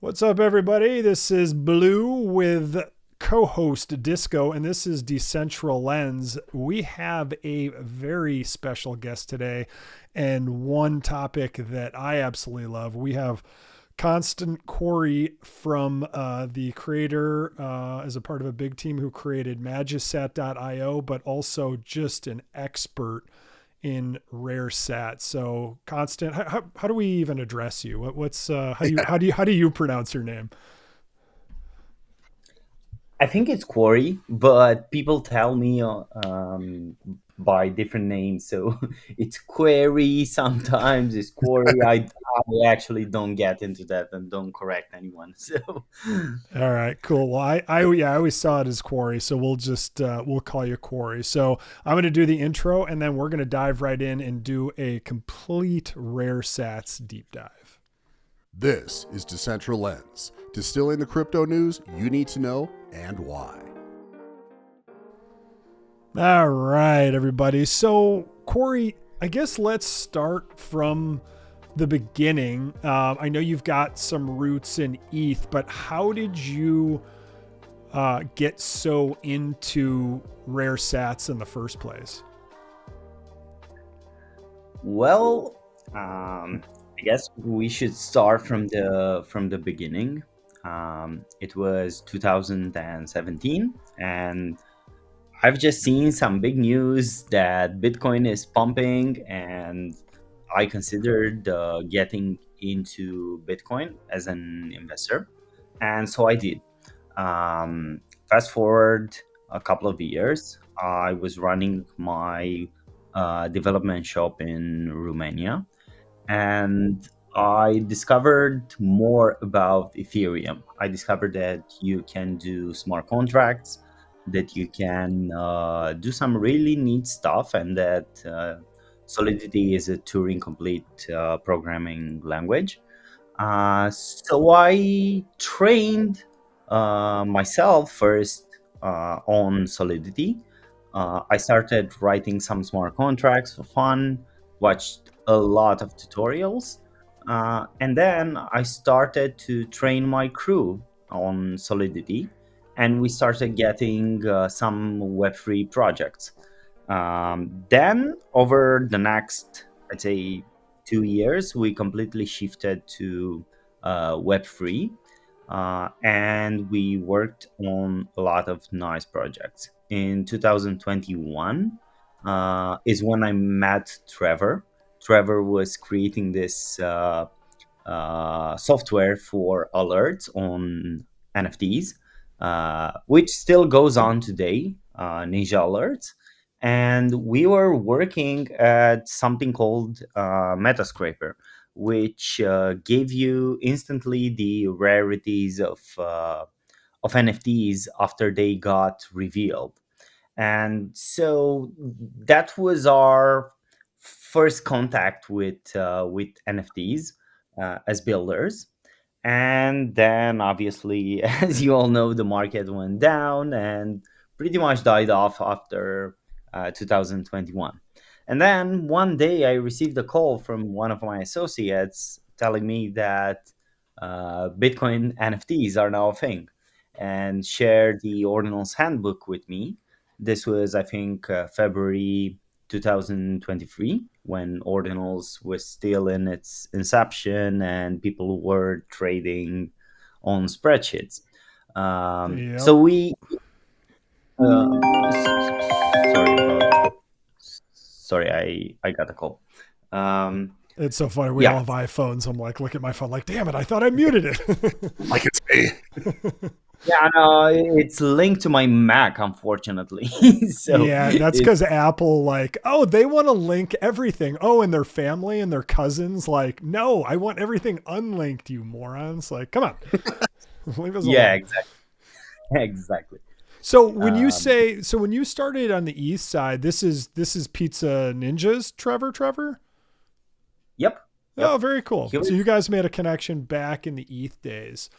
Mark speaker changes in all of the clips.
Speaker 1: What's up, everybody? This is Blue with co-host Disco, and this is Decentral Lens. We have a very special guest today, and one topic that I absolutely love. We have Constant Quary from the creator, as a part of a big team who created Magisat.io, but also just an expert in rare sats. So Constant, how do we even address you? What's how do you pronounce your name?
Speaker 2: I think it's Quary, but people tell me by different names. So it's Query sometimes, it's Query. I actually don't get into that and don't correct anyone. So,
Speaker 1: All right, cool. Well, I always saw it as Quarry, so we'll call you Quarry. So I'm gonna do the intro, and then we're gonna dive right in and do a complete rare sats deep dive.
Speaker 3: This is Decentral Lens, distilling the crypto news you need to know and why.
Speaker 1: All right, everybody. So Corey, I guess let's start from the beginning. I know you've got some roots in ETH, but how did you get so into rare sats in the first place?
Speaker 2: well, I guess we should start from the beginning. It was 2017, and I've just seen some big news that Bitcoin is pumping, and I considered getting into Bitcoin as an investor, and so I did. Fast forward a couple of years, I was running my development shop in Romania, and I discovered more about Ethereum. I discovered that you can do smart contracts, that you can do some really neat stuff, and that Solidity is a Turing complete programming language. So I trained myself first on Solidity. I started writing some smart contracts for fun, watched a lot of tutorials, and then I started to train my crew on Solidity, and we started getting some Web3 projects. Then, over the next, I'd say, 2 years, we completely shifted to Web3, and we worked on a lot of nice projects. In 2021 is when I met Trevor. Trevor was creating this software for alerts on NFTs, which still goes on today, Ninja Alerts. And we were working at something called Metascraper, which gave you instantly the rarities of NFTs after they got revealed. And so that was our first contact with NFTs as builders. And then, obviously, as you all know, the market went down and pretty much died off after 2021. And then one day, I received a call from one of my associates telling me that Bitcoin NFTs are now a thing, and shared the Ordinals handbook with me. This was, I think, February 2023, when Ordinals was still in its inception and people were trading on spreadsheets.
Speaker 1: Yep.
Speaker 2: So we, sorry about, sorry, I got a call. Um,
Speaker 1: It's so funny. We all
Speaker 2: yeah,
Speaker 1: have iPhones. I'm like, look at my phone, like, damn it, I thought I muted
Speaker 3: Like it's me.
Speaker 1: it.
Speaker 2: yeah, no, it's linked to my Mac, unfortunately. So
Speaker 1: Yeah, that's
Speaker 2: it,
Speaker 1: because Apple, like, oh, they want to link everything. Oh, and their family and their cousins, like, no, I want everything unlinked, you morons. Like, come on, leave us
Speaker 2: yeah,
Speaker 1: alone.
Speaker 2: exactly, exactly. Um,
Speaker 1: So when you started on the east side, this is Pizza Ninjas, Trevor.
Speaker 2: yep,
Speaker 1: Oh,
Speaker 2: yep.
Speaker 1: very cool.
Speaker 2: He
Speaker 1: So
Speaker 2: was,
Speaker 1: you guys made a connection back in the ETH days.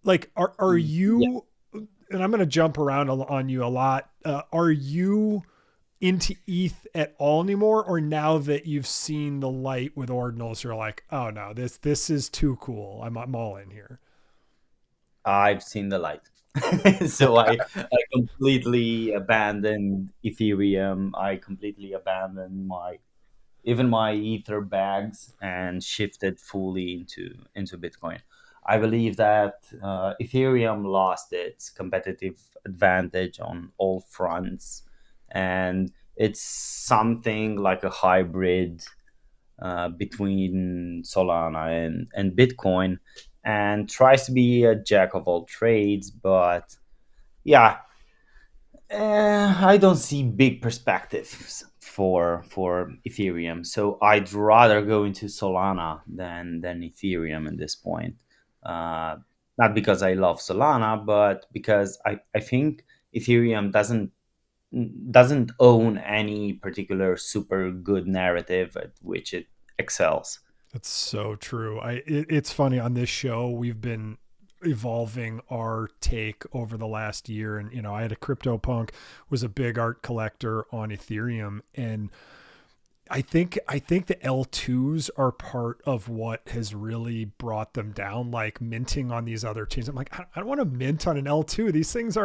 Speaker 1: Like, are
Speaker 2: yeah.
Speaker 1: you? And I'm going to jump around on you a lot. Are you into ETH at all anymore, or now that you've seen the light with ordinals, you're like, oh no, this is too cool. I'm all in here.
Speaker 2: I've seen the light. So I completely abandoned Ethereum. I completely abandoned my even my ether bags and shifted fully into Bitcoin. I believe that Ethereum lost its competitive advantage on all fronts, and it's something like a hybrid between Solana and Bitcoin, and tries to be a jack of all trades. But yeah, I don't see big perspectives for Ethereum, so I'd rather go into Solana than Ethereum at this point. Uh, Not because I love Solana, but because I think Ethereum doesn't own any particular super good narrative at which it excels.
Speaker 1: That's so true. It's funny on this show we've been evolving our take over the last year, and I had a CryptoPunk, was a big art collector on Ethereum, and I think the L2s are part of what has really brought them down, like minting on these other chains. I'm like, I don't want to mint on an L2. These things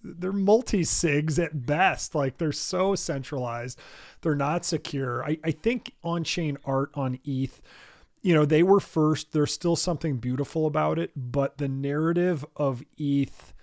Speaker 1: they're multi-sigs at best. Like they're so centralized. They're not secure. I think on-chain art on ETH, they were first. There's still something beautiful about it, but the narrative of ETH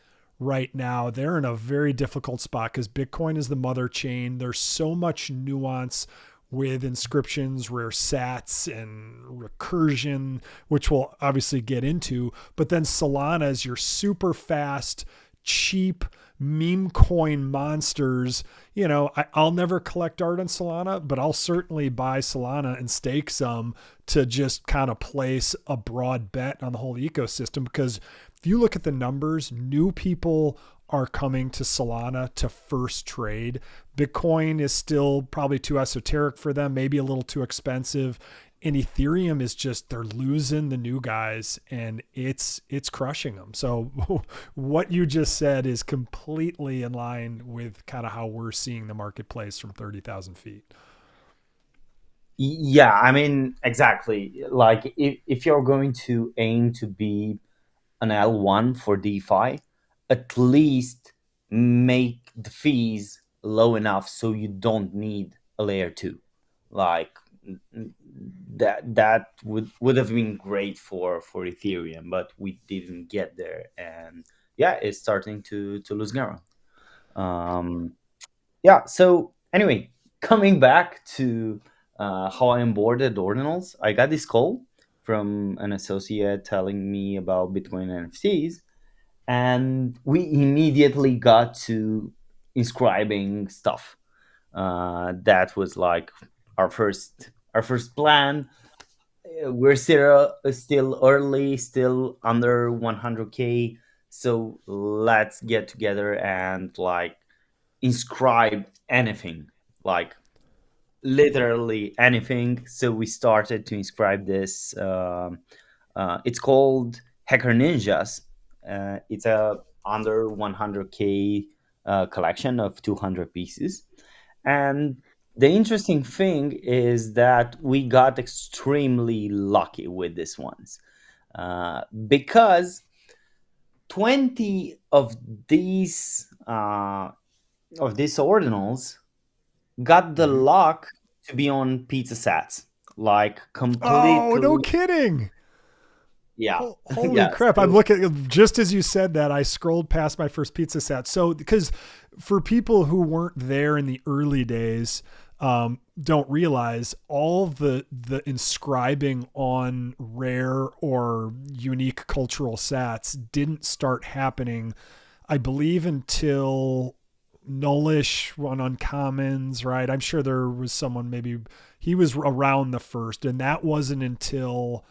Speaker 1: right now, they're in a very difficult spot because Bitcoin is the mother chain. There's so much nuance with inscriptions, rare sats, and recursion, which we'll obviously get into. But then Solana is your super fast, cheap meme coin monsters. I'll never collect art on Solana, but I'll certainly buy Solana and stake some to just kind of place a broad bet on the whole ecosystem. Because if you look at the numbers, new people are coming to Solana to first trade. Bitcoin is still probably too esoteric for them, maybe a little too expensive. And Ethereum is just, they're losing the new guys and it's crushing them. So what you just said is completely in line with kind of how we're seeing the marketplace from 30,000 feet.
Speaker 2: Yeah, I mean, exactly. Like, if you're going to aim to be an L1 for DeFi, at least make the fees low enough so you don't need a layer two. Like, that would have been great for Ethereum, but we didn't get there, and yeah, it's starting to lose ground. Um, yeah. So anyway, coming back to how I onboarded Ordinals, I got this call from an associate telling me about Bitcoin NFTs, and we immediately got to inscribing stuff. That was like our first plan. We're still early, still under 100K. So let's get together and like inscribe anything, like literally anything. So we started to inscribe this. It's called Hacker Ninjas. It's a under 100K collection of 200 pieces. And the interesting thing is that we got extremely lucky with these ones, because 20 of these ordinals got the
Speaker 1: Mhm.
Speaker 2: luck to be on pizza sats, like
Speaker 1: Oh, no
Speaker 2: completely.
Speaker 1: kidding.
Speaker 2: Yeah.
Speaker 1: Holy
Speaker 2: Yeah.
Speaker 1: crap. I'm
Speaker 2: So
Speaker 1: looking, just as you said that, I scrolled past my first pizza set. So, because for people who weren't there in the early days, don't realize all the inscribing on rare or unique cultural sats didn't start happening, I believe, until nullish on uncommons, right? I'm sure there was someone, maybe he was around the first, and that wasn't until,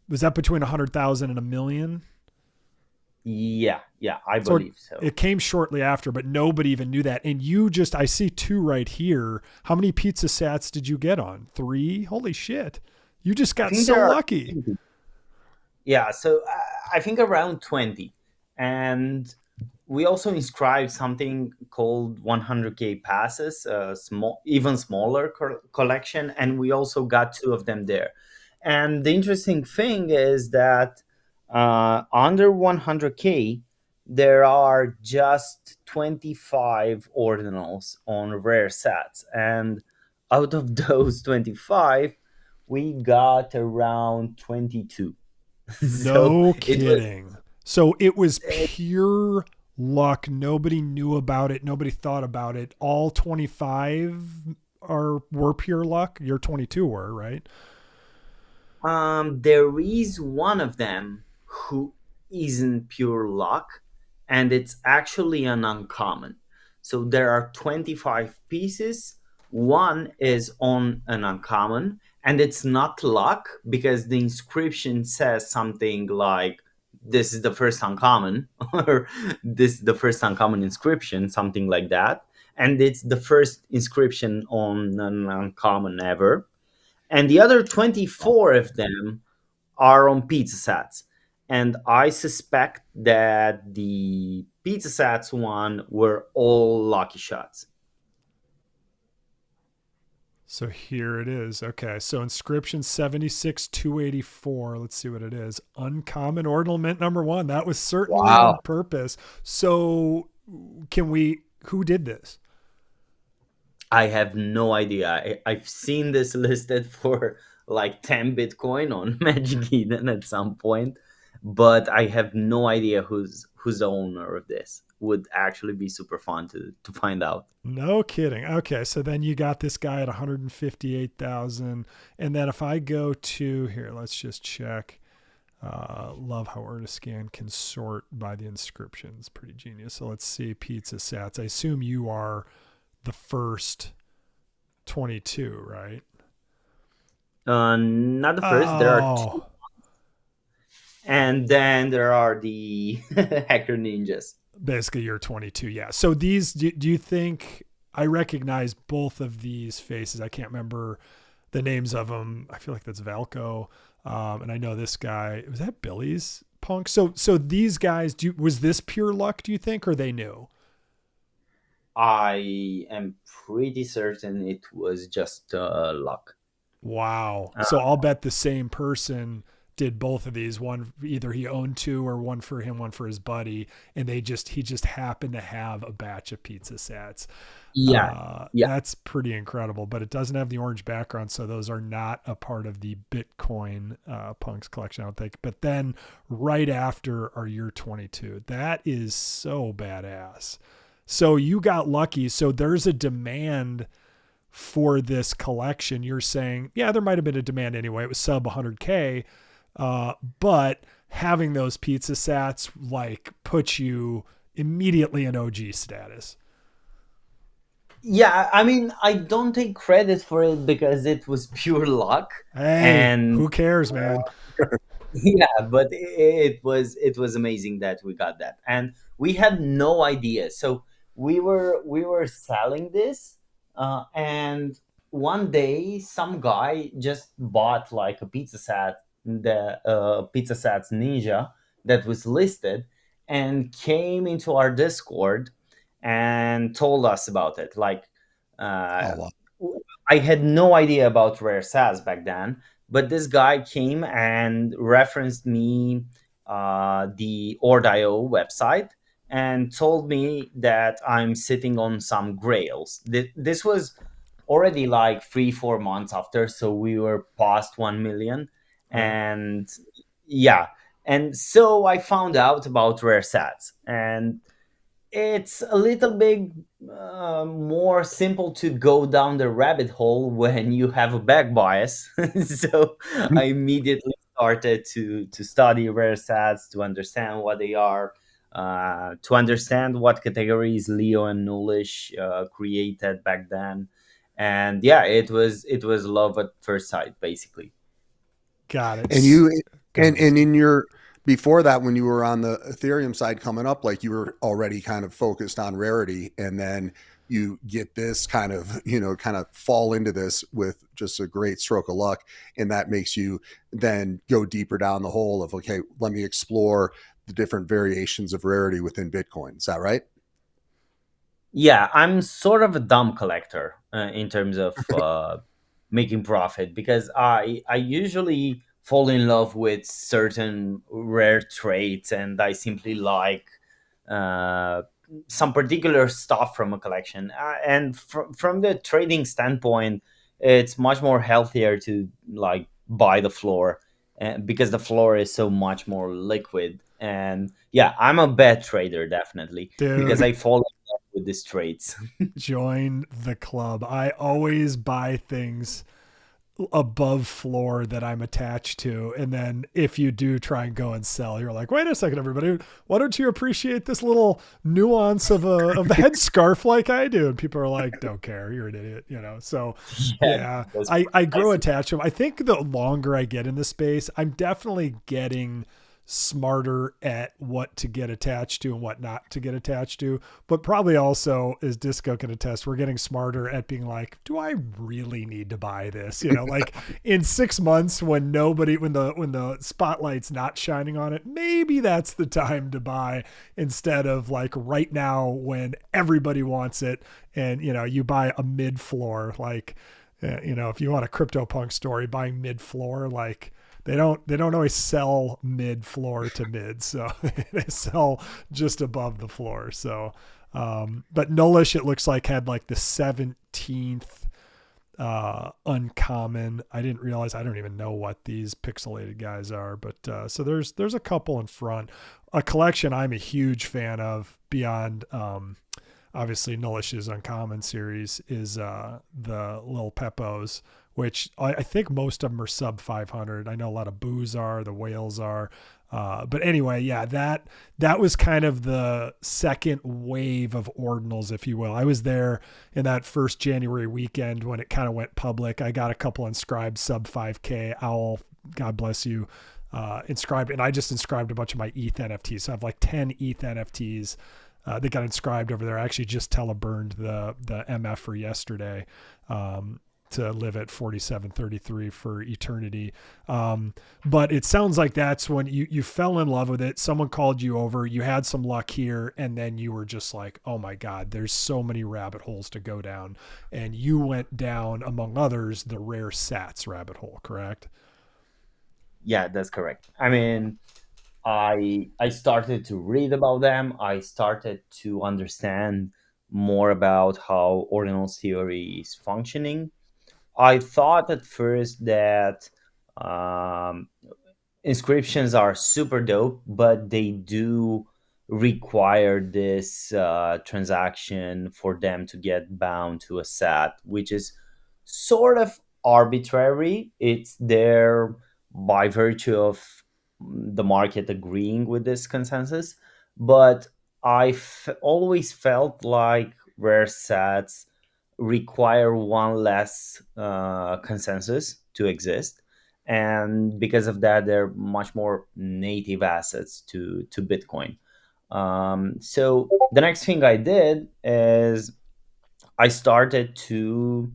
Speaker 1: was that between 100,000 and a million?
Speaker 2: yeah, I
Speaker 1: So
Speaker 2: believe so.
Speaker 1: it came shortly after, but nobody even knew that. And you just, I see two right here. How many pizza sats did you get on? Three? Holy shit. You just
Speaker 2: I
Speaker 1: got
Speaker 2: think
Speaker 1: so
Speaker 2: there are
Speaker 1: lucky.
Speaker 2: 20. Yeah, so I think around 20. And we also inscribed something called 100k passes, a small, even smaller collection, and we also got two of them there. And the interesting thing is that under 100k, there are just 25 ordinals on rare sets, and out of those 25, we got around 22. So
Speaker 1: No
Speaker 2: it was.
Speaker 1: kidding. So it was pure luck. Nobody knew about it. Nobody thought about it. All 25 were pure luck. Your 22 were, right?
Speaker 2: There is one of them who isn't pure luck, and it's actually an uncommon. So there are 25 pieces. One is on an uncommon, and it's not luck because the inscription says something like, "This is the first uncommon," or "This is the first uncommon inscription," something like that. And it's the first inscription on an uncommon ever, and the other 24 of them are on pizza sets. And I suspect that the pizza sets one were all lucky shots.
Speaker 1: So here it is. Okay. So inscription 76284. Let's see what it is. Uncommon ordinal mint number one. That was certainly on
Speaker 2: Wow.
Speaker 1: purpose. So who did this?
Speaker 2: I have no idea. I've seen this listed for like 10 Bitcoin on Magic Eden at some point, but I have no idea who's the owner of this. Would actually be super fun to find out.
Speaker 1: No kidding. Okay, so then you got this guy at 158,000, and then if I go to here, let's just check. Love how Artiscan can sort by the inscriptions. Pretty genius. So let's see pizza sats. I assume you are the first 22, right?
Speaker 2: Not the first. There are two,
Speaker 1: Oh,
Speaker 2: and then there are the hacker ninjas.
Speaker 1: basically you're 22. Yeah. So these, do you think I recognize both of these faces? I can't remember the names of them. I feel like that's Valco. And I know this guy, was that Billy's punk? So these guys, was this pure luck, do you think, or they knew?
Speaker 2: I am pretty certain it was just luck.
Speaker 1: Wow.
Speaker 2: Uh,
Speaker 1: So I'll bet the same person did both of these. One, either he owned two, or one for him, one for his buddy. And he just happened to have a batch of pizza sats.
Speaker 2: yeah, yeah.
Speaker 1: That's pretty incredible, but it doesn't have the orange background. So those are not a part of the Bitcoin punks collection, I don't think. But then right after are your 22. That is so badass. So you got lucky. So there's a demand for this collection. You're saying, yeah, there might have been a demand anyway. It was sub 100K. But having those pizza sats like put you immediately in OG status.
Speaker 2: Yeah, I mean, I don't take credit for it because it was pure luck,
Speaker 1: Hey,
Speaker 2: and
Speaker 1: who cares, man?
Speaker 2: yeah, but it was amazing that we got that, and we had no idea. So we were selling this, and one day some guy just bought like a pizza set, the pizza sets Ninja that was listed, and came into our Discord and told us about it. Like, uh,
Speaker 3: Oh, wow.
Speaker 2: I had no idea about rare sats back then, but this guy came and referenced me the Ord.io website and told me that I'm sitting on some grails. This was already like 3 4 months after, so we were past 1 million.
Speaker 1: Right.
Speaker 2: And yeah, and so I found out about rare sats, and it's a little bit more simple to go down the rabbit hole when you have a back bias. So I immediately started to study rare stats, to understand what they are, to understand what categories Leo and Nullish created back then. And yeah, it was love at first sight, basically.
Speaker 1: Got it.
Speaker 3: And you
Speaker 1: Go ahead,
Speaker 3: and
Speaker 1: Whiskey.
Speaker 3: in your before that, when you were on the Ethereum side coming up, like you were already kind of focused on rarity, and then you get this kind of, kind of fall into this with just a great stroke of luck. And that makes you then go deeper down the hole of, okay, let me explore the different variations of rarity within Bitcoin. Is that right?
Speaker 2: Yeah, I'm sort of a dumb collector in terms of making profit, because I usually fall in love with certain rare traits, and I simply like uh, some particular stuff from a collection. And from the trading standpoint, it's much more healthier to like buy the floor, because the floor is so much more liquid. And yeah, I'm a bad trader, definitely, because
Speaker 1: Dude,
Speaker 2: I fall with these traits.
Speaker 1: join the club. I always buy things above floor that I'm attached to. And then if you do try and go and sell, you're like, wait a second, everybody, why don't you appreciate this little nuance of the headscarf like I do? And people are like, don't care, you're an idiot, you know? So
Speaker 2: Yeah,
Speaker 1: yeah,
Speaker 2: that's
Speaker 1: I grow
Speaker 2: precisely.
Speaker 1: attached to them. I think the longer I get in this space, I'm definitely getting smarter at what to get attached to and what not to get attached to. But probably also, as Disco can attest, we're getting smarter at being like, do I really need to buy this? You know, like in 6 months when when the spotlight's not shining on it, maybe that's the time to buy, instead of like right now when everybody wants it. And you buy a mid floor, like if you want a CryptoPunk story, buying mid floor, like they don't always sell mid floor to mid, so they sell just above the floor. So but Nullish, it looks like, had like the 17th uncommon. I didn't realize, I don't even know what these pixelated guys are, but so there's a couple in front. A collection I'm a huge fan of beyond obviously Nullish's uncommon series is the Lil Peppos, which I think most of them are sub 500. I know a lot of boos are, the whales are. But anyway, yeah, that was kind of the second wave of ordinals, if you will. I was there in that first January weekend when it kind of went public. I got a couple inscribed sub 5K. Owl, God bless you, inscribed, and I just inscribed a bunch of my ETH NFTs. So I have like 10 ETH NFTs that got inscribed over there. I actually just teleburned the MF for yesterday. To live at 4733 for eternity. But it sounds like that's when you fell in love with it. Someone called you over, you had some luck here, and then you were just like, oh my God, there's so many rabbit holes to go down. And you went down, among others, the rare sats rabbit hole, correct?
Speaker 2: Yeah, that's correct. I mean, I started to read about them. I started to understand more about how ordinal theory is functioning. I thought at first that um, inscriptions are super dope, but they do require this transaction for them to get bound to a SAT, which is sort of arbitrary. It's there by virtue of the market agreeing with this consensus. But always felt like rare SATs require one less consensus to exist, and because of that they're much more native assets to Bitcoin. So the next thing I did is I started to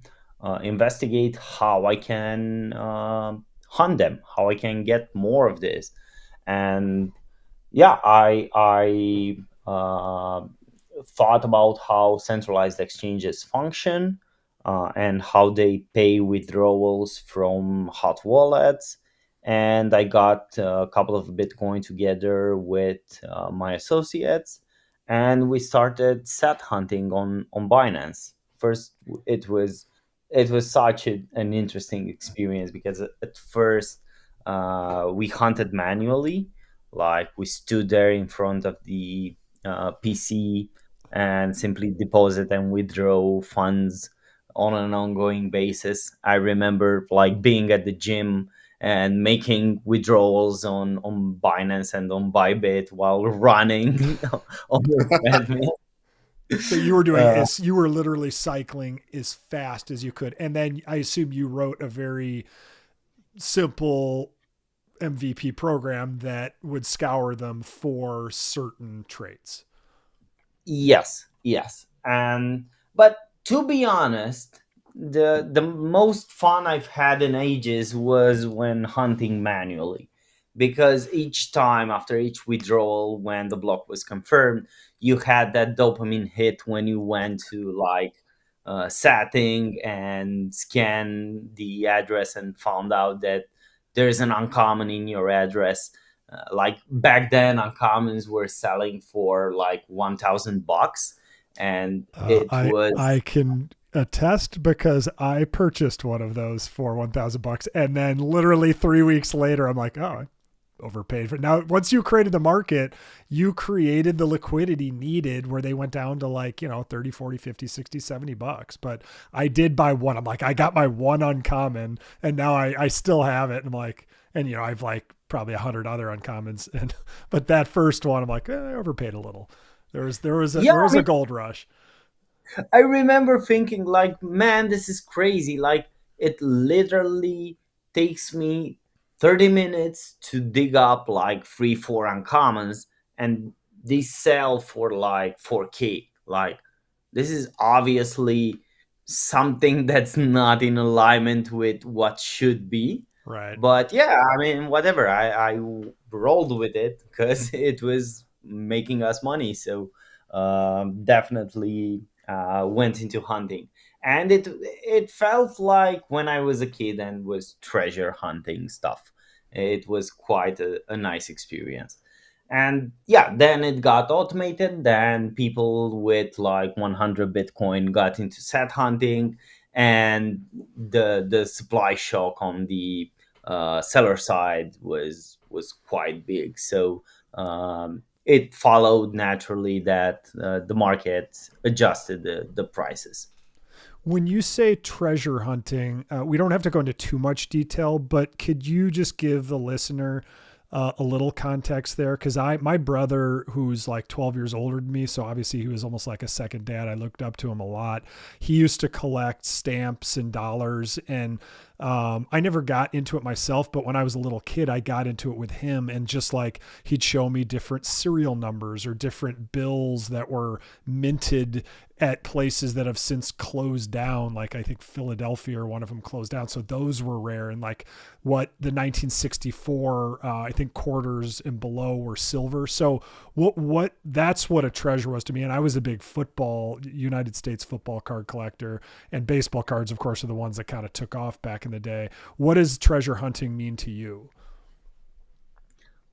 Speaker 2: investigate how I can hunt them, how I can get more of this. And yeah, I thought about how centralized exchanges function, and how they pay withdrawals from hot wallets. And I got a couple of Bitcoin together with my associates, and we started set hunting on Binance. First, it was it was such an interesting experience, because at first we hunted manually, like we stood there in front of the PC and simply deposit and withdraw funds on an ongoing basis. I remember like being at the gym and making withdrawals on Binance and on Bybit while running on the treadmill.
Speaker 1: So you were doing
Speaker 2: Uh,
Speaker 1: is you were literally cycling as fast as you could. And then I assume you wrote a very simple MVP program that would scour them for certain traits.
Speaker 2: yes, yes. And But to be honest, the most fun I've had in ages was when hunting manually, because each time after each withdrawal, when the block was confirmed, you had that dopamine hit when you went to like setting and scan the address and found out that there's an uncommon in your address. Like back then, uncommons were selling for like $1,000, and it was
Speaker 1: I can attest because I purchased one of those for $1,000, and then literally 3 weeks later, I'm like, oh, I overpaid for it. Now, once you created the market, you created the liquidity needed where they went down to like, 30, 40, 50, 60, $70. But I did buy one. I'm like, I got my one uncommon, and now I still have it. And I'm like, and I've like probably 100 other uncommons. And, but that first one, I'm like, I overpaid a little.
Speaker 2: yeah.
Speaker 1: There was a gold rush.
Speaker 2: I remember thinking, like, man, this is crazy. Like, it literally takes me 30 minutes to dig up like three, four uncommons, and they sell for like 4K. Like, this is obviously something that's not in alignment with what should be.
Speaker 1: Right.
Speaker 2: But yeah, I mean, whatever. I rolled with it because it was making us money. So definitely went into hunting, and it felt like when I was a kid and was treasure hunting stuff. It was quite a nice experience. And yeah, then it got automated. Then people with like 100 Bitcoin got into set hunting, and the supply shock on the seller side was quite big. So it followed naturally that the market adjusted the prices.
Speaker 1: When you say treasure hunting, we don't have to go into too much detail, but could you just give the listener a little context there? Because my brother, who's like 12 years older than me, so obviously he was almost like a second dad. I looked up to him a lot. He used to collect stamps and dollars, and I never got into it myself, but when I was a little kid, I got into it with him, and just like he'd show me different serial numbers or different bills that were minted at places that have since closed down. Like I think Philadelphia or one of them closed down. So those were rare. And like what the 1964, I think quarters and below were silver. So what that's what a treasure was to me. And I was a big United States football card collector, and baseball cards, of course, are the ones that kind of took off back in the day. What does treasure hunting mean to you?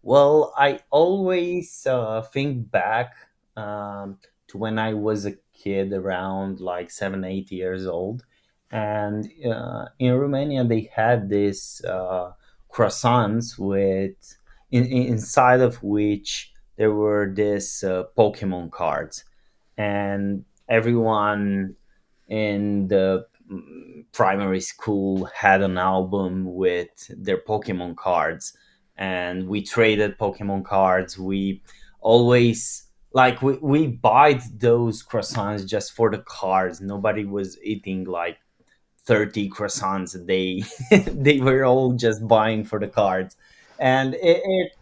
Speaker 2: Well, I always think back to when I was a kid, around like 7, 8 years old, and in Romania they had this croissants with inside of which there were this Pokemon cards, and everyone in the primary school had an album with their Pokemon cards, and we traded Pokemon cards. We always like we buy those croissants just for the cards. Nobody was eating like 30 croissants a day. They were all just buying for the cards. And it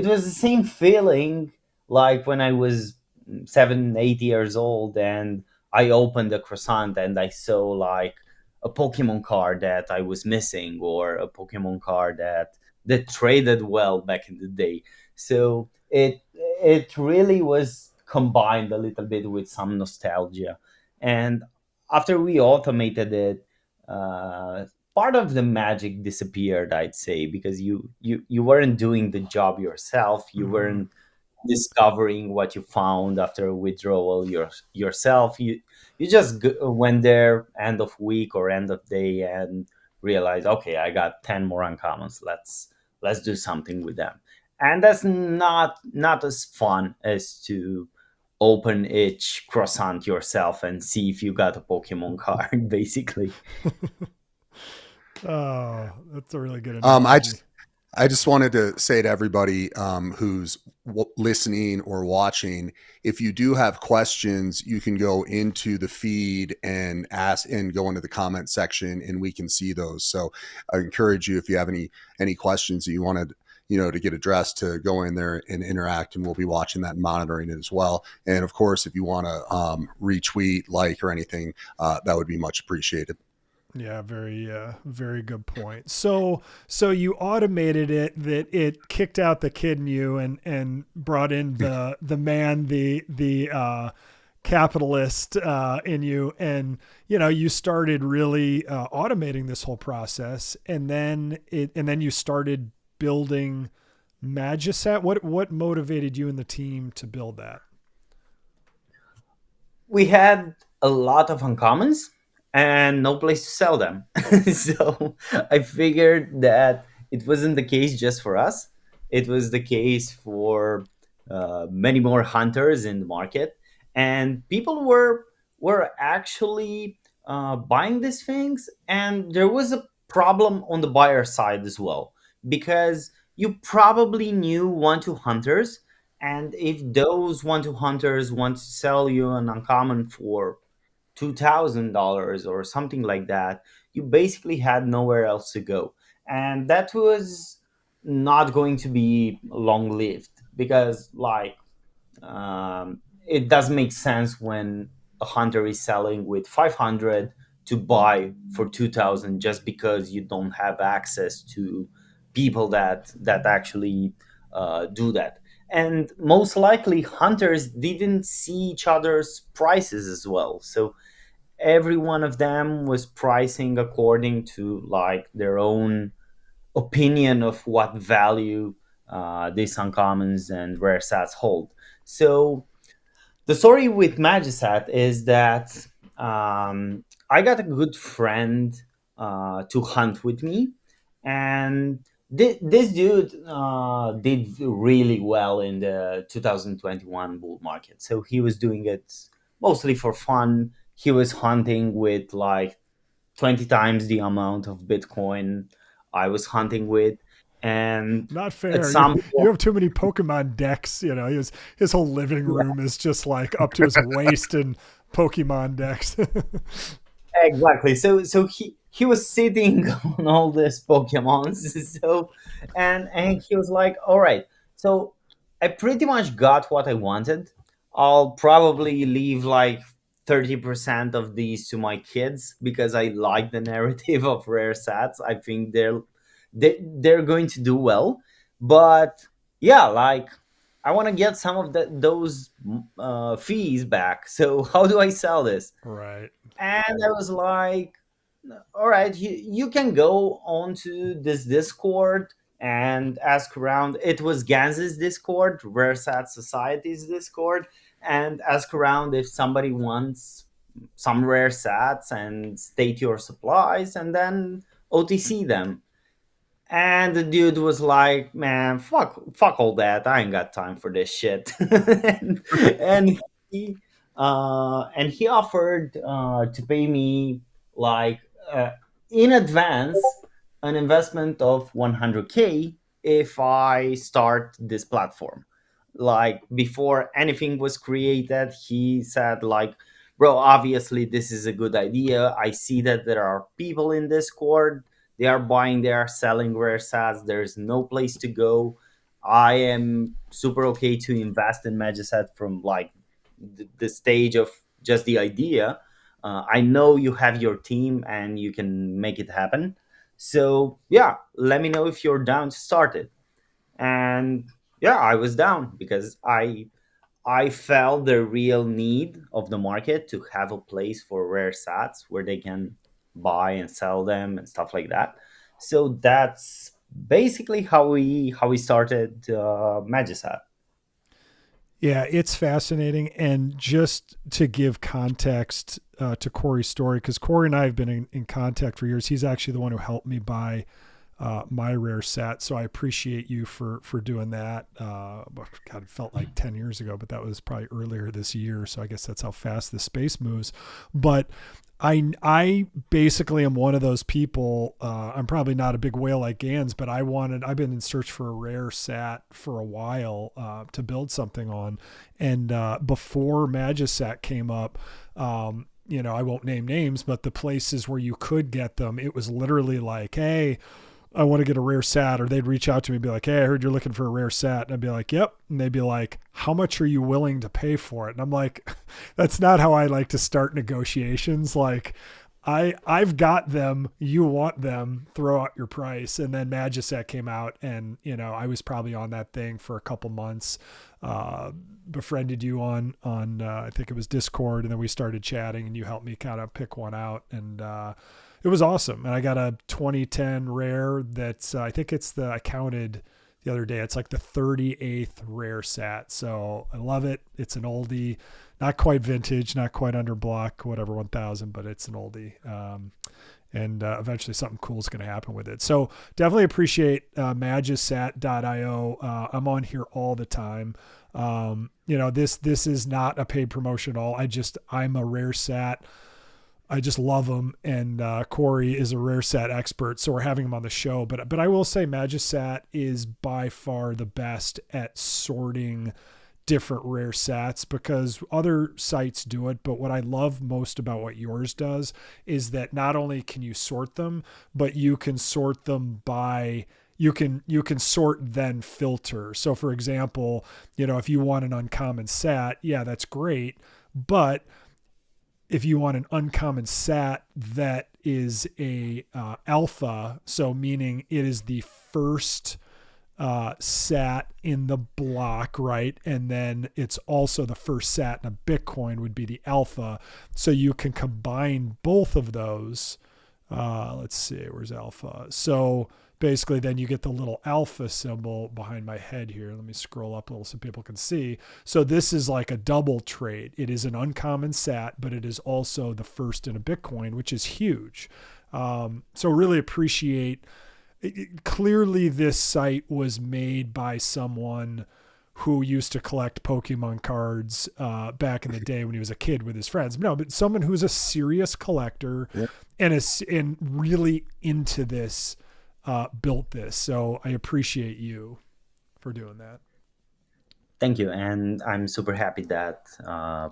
Speaker 2: was the same feeling like when I was 7, 8 years old, and I opened a croissant and I saw like a Pokemon card that I was missing, or a Pokemon card that traded well back in the day. So it really was combined a little bit with some nostalgia. And after we automated it, uh, part of the magic disappeared, I'd say, because you weren't doing the job yourself. You
Speaker 1: Mm-hmm.
Speaker 2: weren't discovering what you found after a withdrawal yourself. You just went there end of week or end of day and realized, okay, I got 10 more uncommons. Let's do something with them. And that's not as fun as to open each croissant yourself and see if you got a Pokemon card, basically.
Speaker 1: Oh, that's a really good
Speaker 3: Um, I
Speaker 1: analogy.
Speaker 3: just I just wanted to say to everybody who's listening or watching, if you do have questions, you can go into the feed and ask, and go into the comment section, and we can see those. So I encourage you, if you have any questions that you want to to get addressed, to go in there and interact. And we'll be watching that and monitoring it as well. And of course, if you want to retweet, like, or anything, that would be much appreciated.
Speaker 1: Yeah, very good point. So you automated it, that it kicked out the kid in you and brought in the man, the capitalist in you, and you started really automating this whole process, and then you started building Magisat. What motivated you and the team to build that?
Speaker 2: We had a lot of uncommons and no place to sell them. So I figured that it wasn't the case just for us. It was the case for many more hunters in the market, and people were actually buying these things. And there was a problem on the buyer side as well, because you probably knew one two hunters, and if those one two hunters want to sell you an uncommon for $2,000 or something like that, you basically had nowhere else to go. And that was not going to be long lived, because, like, it doesn't make sense when a hunter is selling with 500 to buy for 2,000 just because you don't have access to people that actually do that. And most likely hunters didn't see each other's prices as well, so every one of them was pricing according to, like, their own opinion of what value these uncommons and rare sats hold. So the story with Magisat is that I got a good friend to hunt with me, and this dude did really well in the 2021 bull market. So he was doing it mostly for fun. He was hunting with like 20 times the amount of Bitcoin I was hunting with. And
Speaker 1: Not
Speaker 2: at
Speaker 1: fair.
Speaker 2: some
Speaker 1: You
Speaker 2: point,
Speaker 1: have too many Pokemon decks. His whole living room is just like up to his waist in Pokemon decks.
Speaker 2: exactly. So he was sitting on all these Pokemons. So and he was like, all right, so I pretty much got what I wanted. I'll probably leave like 30% of these to my kids because I like the narrative of rare sats. I think they're going to do well. But yeah, like, I want to get some of those fees back. So how do I sell this?
Speaker 1: Right.
Speaker 2: And I was like, all right, you can go onto this Discord and ask around. It was Gans's Discord, Rare Sat Society's Discord, and ask around if somebody wants some rare sats and state your supplies and then OTC them. And the dude was like, "Man, fuck all that. I ain't got time for this shit." And he and he offered to pay me, like, uh, in advance, an investment of 100K if I start this platform. Like, before anything was created, he said, like, "Bro, obviously this is a good idea. I see that there are people in Discord, they are buying, they are selling rare sats. There's no place to go. I am super okay to invest in Magisat from, like, the stage of just the idea. I know you have your team and you can make it happen. So yeah, let me know if you're down to start it." And yeah, I was down because I felt the real need of the market to have a place for rare sats where they can buy and sell them and stuff like that. So that's basically how we started Magisat.
Speaker 1: Yeah, it's fascinating. And just to give context to Quary's story, because Quary and I have been in contact for years. He's actually the one who helped me buy my rare set. So I appreciate you for doing that. God, it felt like 10 years ago, but that was probably earlier this year. So I guess that's how fast the space moves. But I basically am one of those people. I'm probably not a big whale like Gans, but I've been in search for a rare sat for a while to build something on. And before Magisat came up, I won't name names, but the places where you could get them, it was literally like, hey, I want to get a rare sat, or they'd reach out to me and be like, hey, I heard you're looking for a rare sat. And I'd be like, yep. And they'd be like, how much are you willing to pay for it? And I'm like, that's not how I like to start negotiations. Like, I've got them, you want them, throw out your price. And then Magisat came out, and I was probably on that thing for a couple months. Befriended you on I think it was Discord, and then we started chatting, and you helped me kind of pick one out, and it was awesome. And I got a 2010 rare that's I think I counted the other day, it's like the 38th rare sat. So I love it. It's an oldie, not quite vintage, not quite under block, whatever 1000, but it's an oldie. And eventually something cool is going to happen with it. So definitely appreciate magisat.io. I'm on here all the time. This is not a paid promotion at all. I'm a rare sat. I just love them. And Quary is a rare sat expert, so we're having him on the show. But I will say Magisat is by far the best at sorting different rare sats, because other sites do it. But what I love most about what yours does is that not only can you sort them, but you can sort them by you can sort then filter. So for example, if you want an uncommon sat, yeah, that's great. But if you want an uncommon sat that is a alpha, so meaning it is the first sat in the block, right? And then it's also the first sat in a Bitcoin would be the alpha. So you can combine both of those. Let's see, where's alpha? So basically then you get the little alpha symbol behind my head here. Let me scroll up a little so people can see. So this is like a double trade. It is an uncommon sat, but it is also the first in a Bitcoin, which is huge. So really appreciate clearly this site was made by someone who used to collect Pokemon cards back in the day when he was a kid with his friends. No, but someone who's a serious collector, yep, and really into this, built this. So I appreciate you for doing that.
Speaker 2: Thank you. And I'm super happy that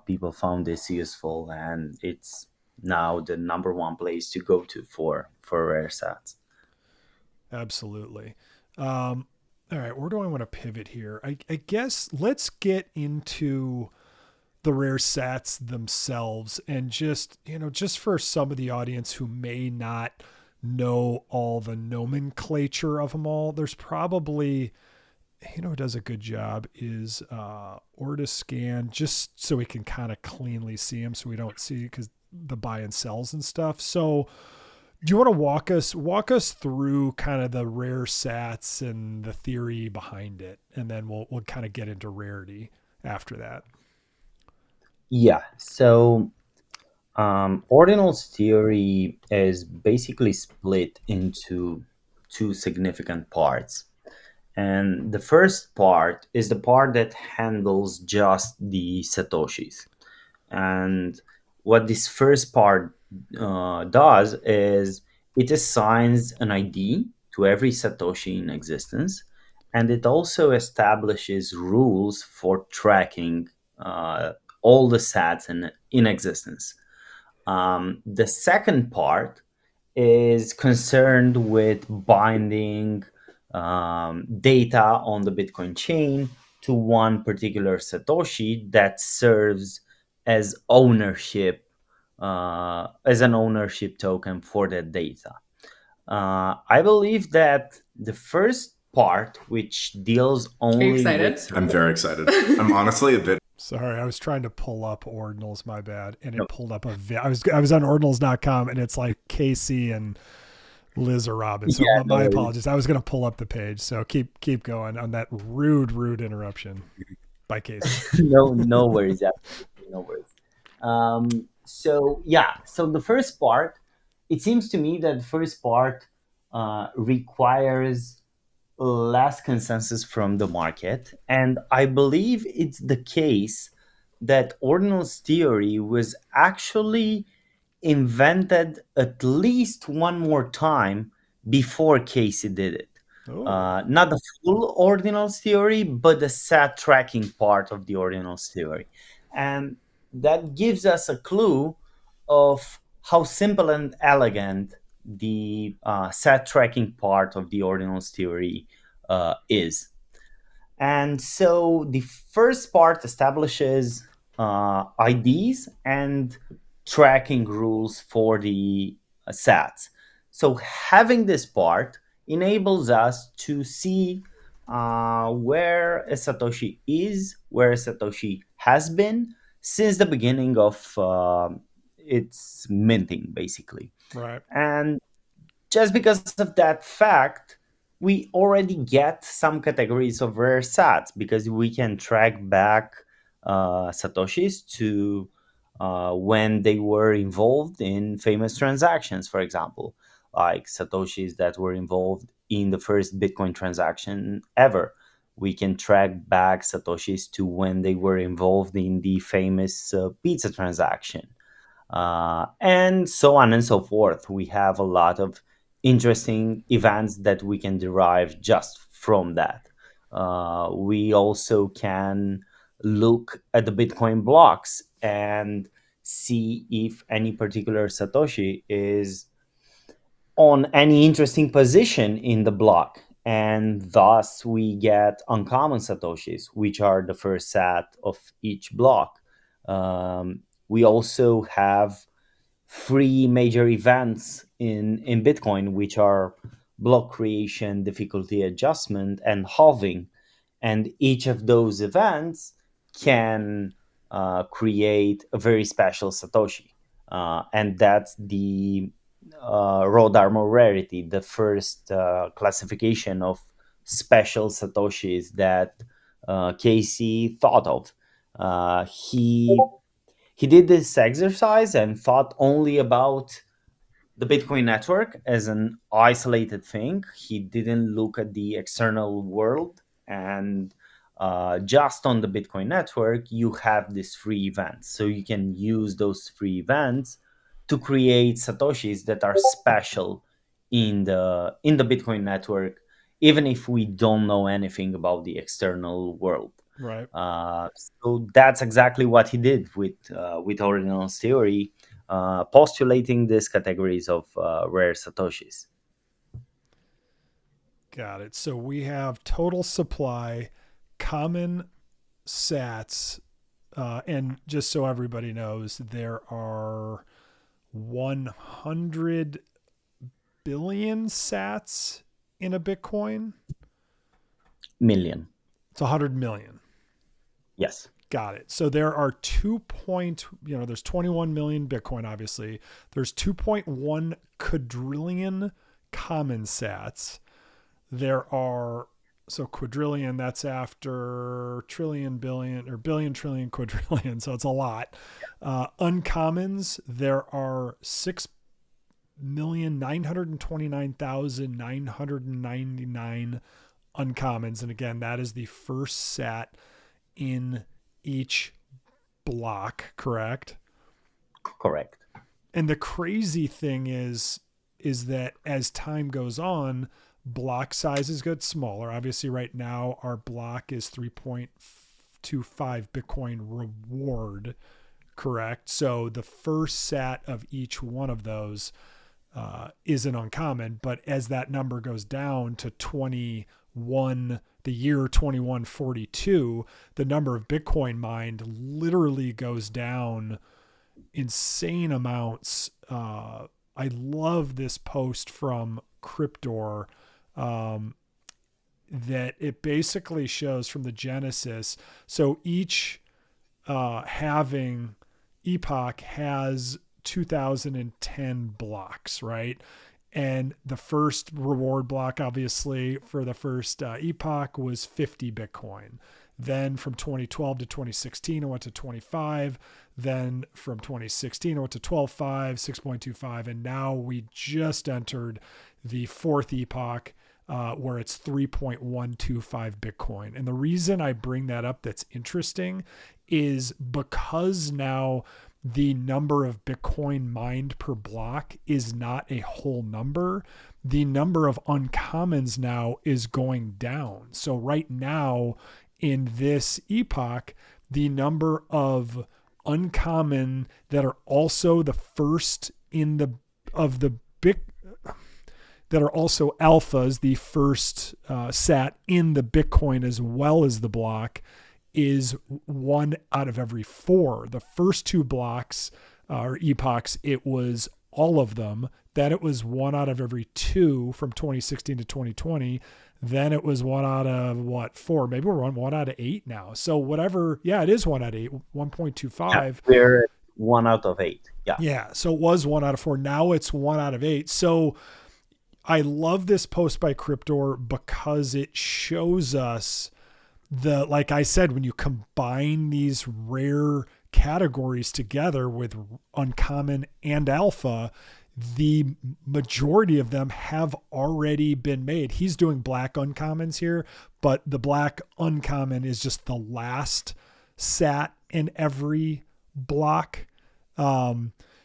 Speaker 2: people found this useful, and it's now the number one place to go to for rare sats.
Speaker 1: Absolutely. All right, where do I want to pivot here? I guess let's get into the rare sats themselves, and just for some of the audience who may not know all the nomenclature of them all, there's probably, who does a good job is Ordiscan, just so we can kind of cleanly see them, so we don't see because the buy and sells and stuff. So do you want to walk us through kind of the rare sats and the theory behind it, and then we'll kind of get into rarity after that?
Speaker 2: Yeah. So Ordinals theory is basically split into two significant parts. And the first part is the part that handles just the Satoshis. And what this first part does is it assigns an ID to every Satoshi in existence, and it also establishes rules for tracking all the sats in existence. The second part is concerned with binding data on the Bitcoin chain to one particular Satoshi that serves as ownership, as an ownership token for that data. I believe that the first part, which deals only with...
Speaker 4: I'm very excited. I'm honestly a bit...
Speaker 1: Sorry, I was trying to pull up Ordinals, my bad. And it pulled up I was on ordinals.com, and it's like Casey and Liz or Robin. So yeah, my apologies. I was going to pull up the page. So keep going on that rude interruption by Casey.
Speaker 2: No worries. Absolutely no worries. So the first part, it seems to me that the first part requires less consensus from the market. And I believe it's the case that Ordinals theory was actually invented at least one more time before Casey did it. Not the full Ordinals theory, but the sat tracking part of the Ordinals theory. And that gives us a clue of how simple and elegant the set tracking part of the ordinals theory is. And so the first part establishes IDs and tracking rules for the sats. So having this part enables us to see where a Satoshi is, where a Satoshi has been since the beginning of its minting, basically.
Speaker 1: Right.
Speaker 2: And just because of that fact, we already get some categories of rare sats because we can track back satoshis to when they were involved in famous transactions, for example, like satoshis that were involved in the first Bitcoin transaction ever. We can track back satoshis to when they were involved in the famous pizza transaction, and so on and so forth. We have a lot of interesting events that we can derive just from that. We also can look at the Bitcoin blocks and see if any particular Satoshi is on any interesting position in the block. And thus we get uncommon Satoshis, which are the first sat of each block. We also have three major events in Bitcoin, which are block creation, difficulty adjustment, and halving. And each of those events can create a very special Satoshi. And that's the Road Armor Rarity, the first classification of special Satoshis that Casey thought of. He did this exercise and thought only about the Bitcoin network as an isolated thing. He didn't look at the external world. And just on the Bitcoin network, you have these free events. So you can use those free events to create Satoshis that are special in the Bitcoin network, even if we don't know anything about the external world.
Speaker 1: Right.
Speaker 2: So that's exactly what he did with Ordinals theory, postulating these categories of rare satoshis.
Speaker 1: Got it. So we have total supply, common sats, and just so everybody knows, there are 100 billion sats in a Bitcoin.
Speaker 2: Million.
Speaker 1: It's 100 million.
Speaker 2: Yes.
Speaker 1: Got it. So there are there's 21 million Bitcoin, obviously. There's 2.1 quadrillion common sats. There are, so quadrillion, that's after trillion, billion, or billion, trillion, quadrillion. So it's a lot. Uncommons, there are 6,929,999 uncommons. And again, that is the first sat in each block, correct?
Speaker 2: Correct.
Speaker 1: And the crazy thing is that as time goes on, block sizes get smaller. Obviously, right now our block is 3.25 Bitcoin reward, correct? So the first sat of each one of those is an uncommon, but as that number goes down to 21, the year 2142, the number of Bitcoin mined literally goes down insane amounts. I love this post from Cryptor that it basically shows from the Genesis. So each halving epoch has 2010 blocks, right? And the first reward block, obviously, for the first epoch was 50 Bitcoin. Then from 2012 to 2016, it went to 25. Then from 2016, it went to 12.5, 6.25. And now we just entered the fourth epoch where it's 3.125 Bitcoin. And the reason I bring that up that's interesting is because now the number of Bitcoin mined per block is not a whole number. The number of uncommons now is going down. So right now in this epoch, the number of uncommon that are also the first in the that are also alphas, the first sat in the Bitcoin as well as the block, is 1 out of every 4. The first 2 blocks or epochs, it was all of them. Then it was 1 out of every 2 from 2016 to 2020. Then it was 1 out of 4? Maybe we're on 1 out of 8 now. So whatever. Yeah, it is 1 out of 8, 1.25.
Speaker 2: Yeah, we're 1 out of 8. Yeah.
Speaker 1: Yeah. So it was 1 out of 4. Now it's 1 out of 8. So I love this post by Cryptor because it shows us like I said, when you combine these rare categories together with uncommon and alpha, the majority of them have already been made. He's doing black uncommons here, but the black uncommon is just the last sat in every block.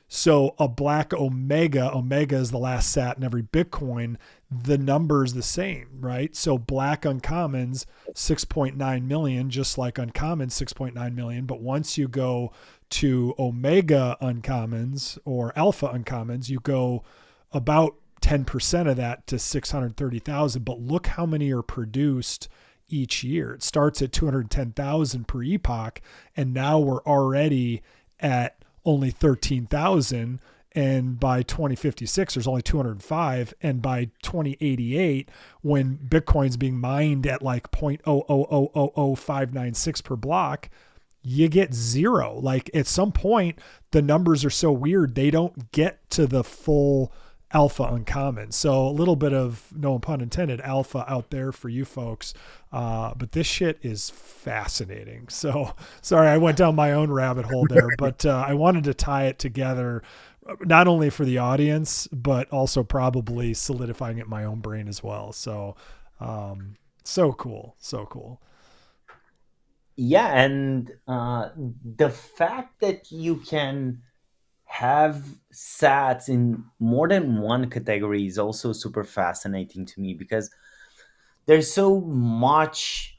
Speaker 1: So a black omega is the last sat in every Bitcoin. The number is the same, right? So black uncommons, 6.9 million, just like uncommon, 6.9 million. But once you go to omega uncommons or alpha uncommons, you go about 10% of that to 630,000. But look how many are produced each year. It starts at 210,000 per epoch, and now we're already at only 13,000, and by 2056 there's only 205, and by 2088 when Bitcoin's being mined at like 0.0000596 per block, you get 0. Like at some point the numbers are so weird they don't get to the full alpha uncommon. So a little bit of, no pun intended, alpha out there for you folks. But this shit is fascinating. So sorry, I went down my own rabbit hole there, but I wanted to tie it together, not only for the audience, but also probably solidifying it in my own brain as well. So, so cool. So cool.
Speaker 2: Yeah. And the fact that you can have sats in more than one category is also super fascinating to me, because there's so much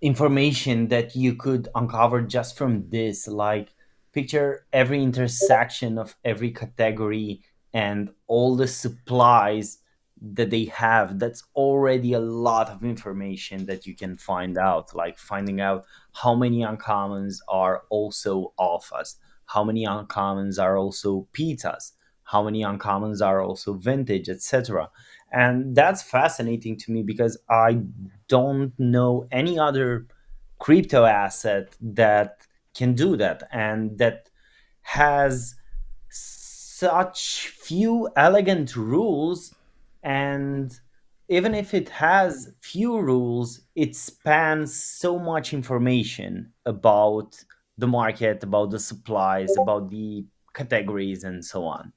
Speaker 2: information that you could uncover just from this. Like, picture every intersection of every category and all the supplies that they have. That's already a lot of information that you can find out, like finding out how many uncommons are also alphas, how many uncommons are also pitas, how many uncommons are also vintage, etc. And that's fascinating to me because I don't know any other crypto asset that can do that, and that has such few elegant rules. And even if it has few rules, it spans so much information about the market, about the supplies, about the categories, and so on.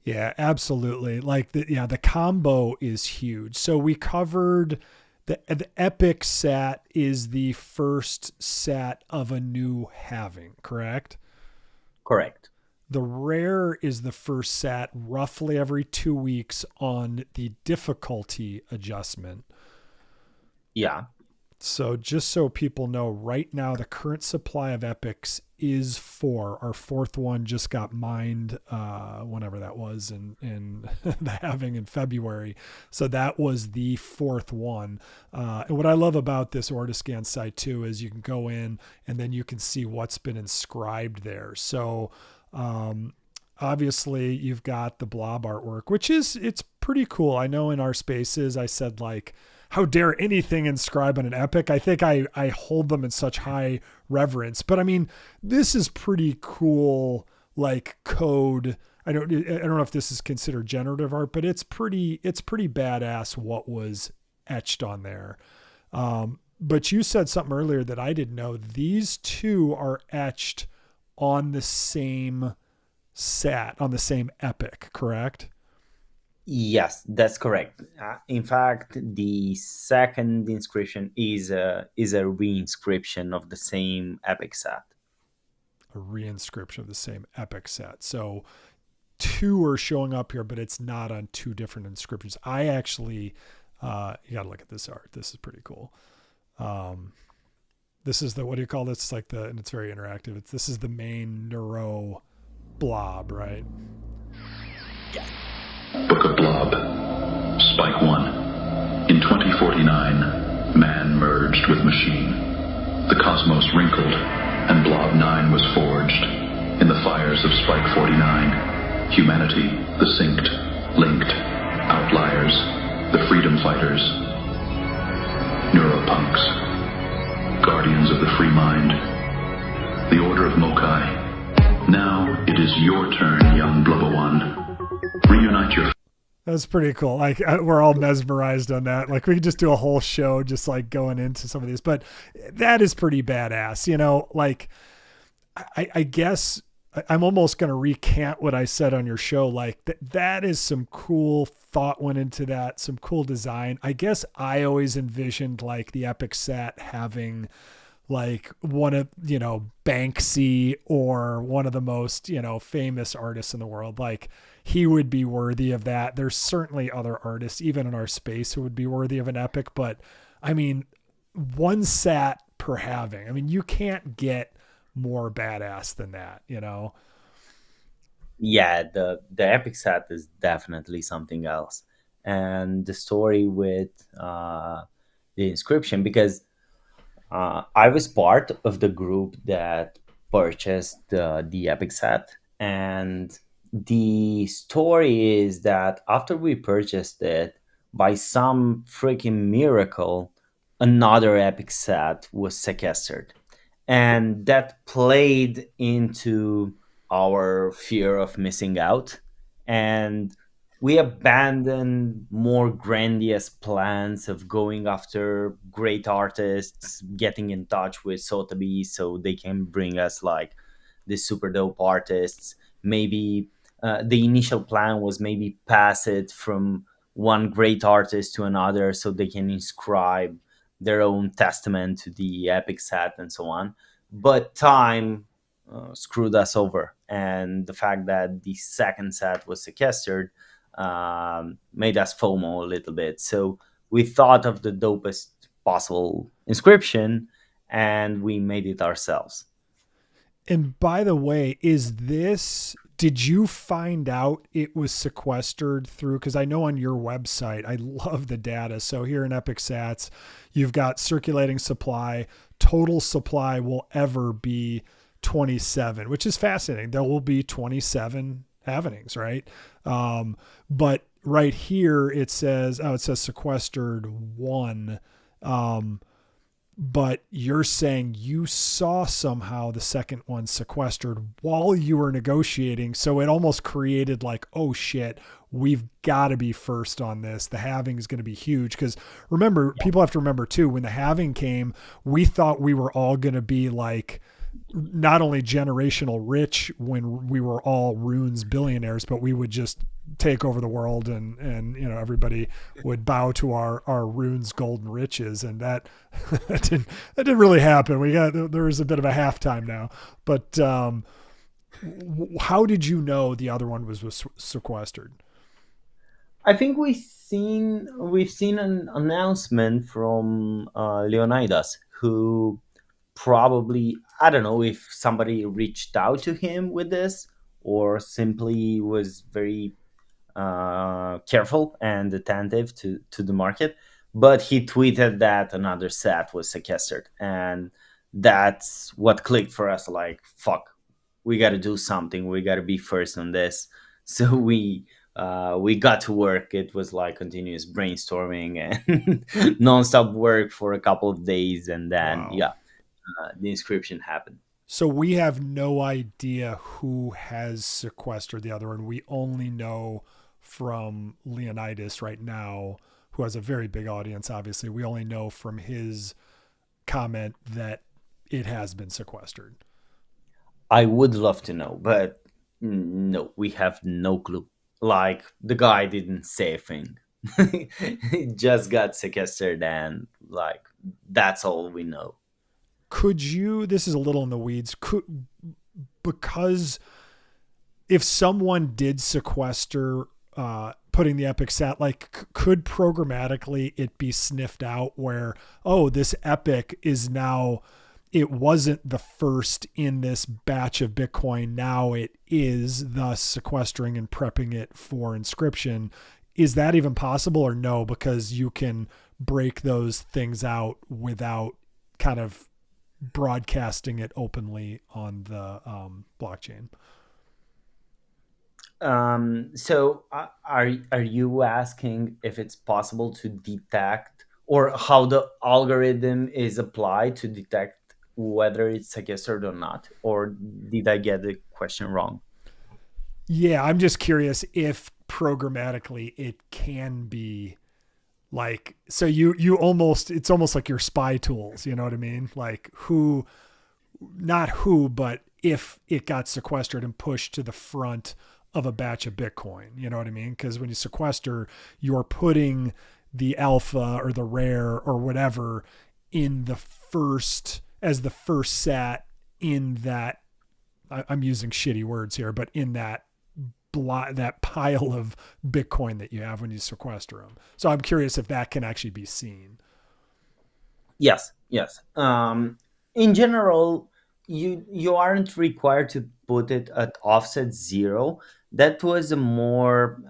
Speaker 1: Yeah, absolutely. Like the combo is huge. So we covered the epic sat is the first sat of a new halving, correct?
Speaker 2: Correct.
Speaker 1: The rare is the first sat roughly every 2 weeks on the difficulty adjustment.
Speaker 2: Yeah.
Speaker 1: So just so people know, right now the current supply of epics is 4. Our 4th one just got mined whenever that was in the halving in February. So that was the 4th one. And what I love about this Ordiscan site too is you can go in and then you can see what's been inscribed there. So obviously you've got the blob artwork, which it's pretty cool. I know in our spaces I said, like, how dare anything inscribe on an epic? I think I hold them in such high reverence, but I mean, this is pretty cool, like code. I don't know if this is considered generative art, but it's pretty badass what was etched on there. But you said something earlier that I didn't know. These two are etched on the same sat, on the same epic, correct?
Speaker 2: Yes, that's correct. In fact, the second inscription is a reinscription of the same epic set.
Speaker 1: A reinscription of the same epic set. So 2 are showing up here, but it's not on 2 different inscriptions. I actually, you got to look at this art. This is pretty cool. This is what do you call this? It's like and it's very interactive. This is the main neuro blob, right?
Speaker 2: Yeah.
Speaker 5: Book of Blob. Spike 1. In 2049, man merged with machine. The cosmos wrinkled, and Blob 9 was forged. In the fires of Spike 49, humanity, the synced, linked, outliers, the freedom fighters, neuropunks, guardians of the free mind, the Order of Mokai. Now it is your turn, young Blubba One. Reunite your...
Speaker 1: That's pretty cool. Like we're all mesmerized on that. Like we could just do a whole show just like going into some of these, but that is pretty badass. You know, like I guess I'm almost going to recant what I said on your show. Like that is some cool thought went into that, some cool design. I guess I always envisioned like the Epic Sat having like one of, you know, Banksy or one of the most, you know, famous artists in the world. Like he would be worthy of that. There's certainly other artists, even in our space, who would be worthy of an Epic, but I mean, one sat per having. I mean, you can't get more badass than that, you know?
Speaker 2: Yeah, the Epic Sat is definitely something else. And the story with the inscription, because I was part of the group that purchased the Epic Set, and the story is that after we purchased it, by some freaking miracle, another Epic Set was sequestered, and that played into our fear of missing out, and we abandoned more grandiose plans of going after great artists, getting in touch with Sotheby so they can bring us like the super dope artists. Maybe the initial plan was maybe pass it from one great artist to another so they can inscribe their own testament to the Epic Set and so on. But time screwed us over, and the fact that the second set was sequestered made us FOMO a little bit. So we thought of the dopest possible inscription and we made it ourselves.
Speaker 1: And by the way, did you find out it was sequestered through, because I know on your website, I love the data. So here in Epic Sats, you've got circulating supply, total supply will ever be 27, which is fascinating. There will be 27 havenings, right? But right here it says sequestered 1. But you're saying you saw somehow the second one sequestered while you were negotiating. So it almost created like, oh shit, we've got to be first on this. The halving is going to be huge. Because remember, people have to remember too, when the halving came, we thought we were all going to be like, not only generational rich when we were all runes billionaires, but we would just take over the world and you know, everybody would bow to our runes golden riches. And that didn't really happen. There was a bit of a halftime now, but how did you know the other one was sequestered?
Speaker 2: I think we've seen an announcement from Leonidas, who probably, I don't know if somebody reached out to him with this or simply was very careful and attentive to the market, but he tweeted that another set was sequestered, and that's what clicked for us. Like, fuck, we got to do something. We got to be first on this. So we got to work. It was like continuous brainstorming and nonstop work for a couple of days, and then the inscription happened.
Speaker 1: So we have no idea who has sequestered the other one. We only know from Leonidas right now, who has a very big audience, obviously. We only know from his comment that it has been sequestered.
Speaker 2: I would love to know, but no, we have no clue. Like, the guy didn't say a thing. He just got sequestered, and like, that's all we know.
Speaker 1: Could you, this is a little in the weeds, because if someone did sequester putting the Epic Sat, like, could programmatically it be sniffed out where, oh, this Epic is now it wasn't the first in this batch of Bitcoin. Now it is, thus sequestering and prepping it for inscription. Is that even possible or no? Because you can break those things out without kind of broadcasting it openly on the blockchain.
Speaker 2: Are you asking if it's possible to detect, or how the algorithm is applied to detect whether it's sequestered or not? Or did I get the question wrong?
Speaker 1: Yeah, I'm just curious if programmatically it can be like, so you almost, it's almost like your spy tools, you know what I mean? Like who, not who, but if it got sequestered and pushed to the front of a batch of Bitcoin, you know what I mean? Because when you sequester, you're putting the alpha or the rare or whatever in the first, as the first sat in that, I'm using shitty words here, but in that pile of Bitcoin that you have when you sequester them. So I'm curious if that can actually be seen.
Speaker 2: Yes, yes. In general, you aren't required to put it at offset zero. That was a more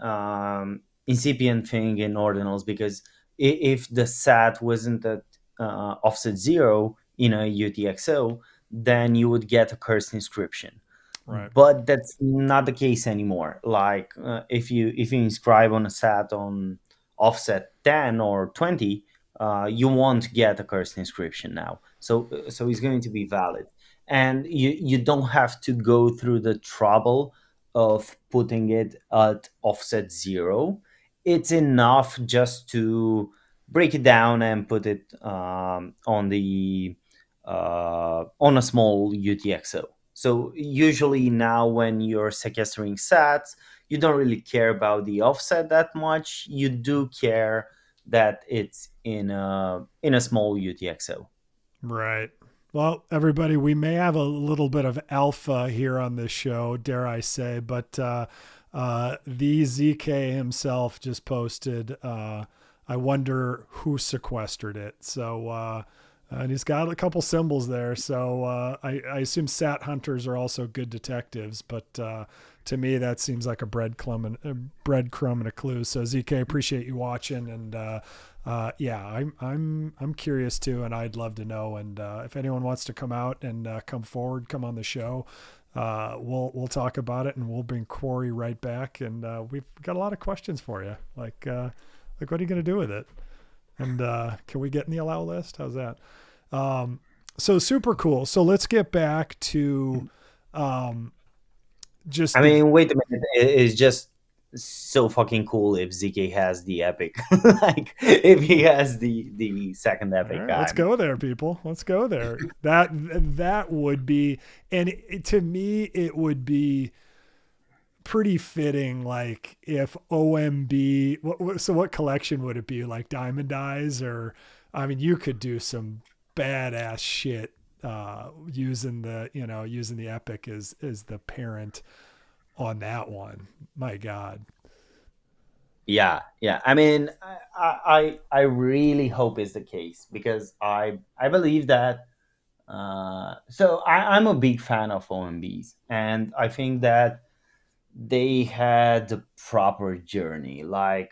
Speaker 2: incipient thing in ordinals, because if the SAT wasn't at offset zero in a UTXO, then you would get a cursed inscription.
Speaker 1: Right.
Speaker 2: But that's not the case anymore. Like if you inscribe on a SAT on offset 10 or 20, you won't get a cursed inscription now. So it's going to be valid, and you don't have to go through the trouble of putting it at offset zero. It's enough just to break it down and put it on a small UTXO. So usually now when you're sequestering sats, you don't really care about the offset that much. You do care that it's in a small UTXO.
Speaker 1: Right. Well, everybody, we may have a little bit of alpha here on this show, dare I say, but the ZK himself just posted, I wonder who sequestered it. So, and he's got a couple symbols there. So I assume sat hunters are also good detectives, but to me, that seems like a breadcrumb and a clue. So ZK, appreciate you watching, and yeah, I'm curious too, and I'd love to know. And if anyone wants to come out and come forward, come on the show, we'll talk about it, and we'll bring Quary right back. And we've got a lot of questions for you, like what are you going to do with it? And can we get in the allow list? How's that? So super cool. So let's get back to just.
Speaker 2: I mean, wait a minute. It's just so fucking cool if ZK has the epic. Like if he has the second epic.
Speaker 1: All right, let's go there, people. Let's go there. That would be, and to me, it would be pretty fitting. Like if OMB, so what collection would it be? Like Diamond Eyes, or I mean, you could do some badass shit using the epic as the parent on that one. My God.
Speaker 2: Yeah, yeah. I mean, I really hope it's the case, because I believe that. I'm a big fan of OMBs, and I think that they had the proper journey, like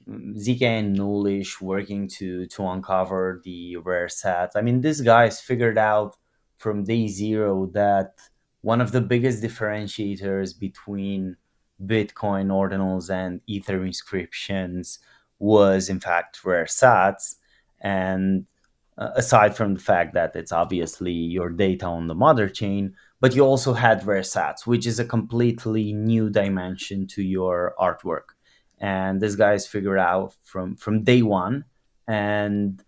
Speaker 2: ZK and Nulish working to uncover the rare sats. I mean, these guys figured out from day zero that one of the biggest differentiators between Bitcoin ordinals and Ether inscriptions was, in fact, rare sats. And aside from the fact that it's obviously your data on the mother chain, but you also had rare sats, which is a completely new dimension to your artwork. And these guys figure out from day one. And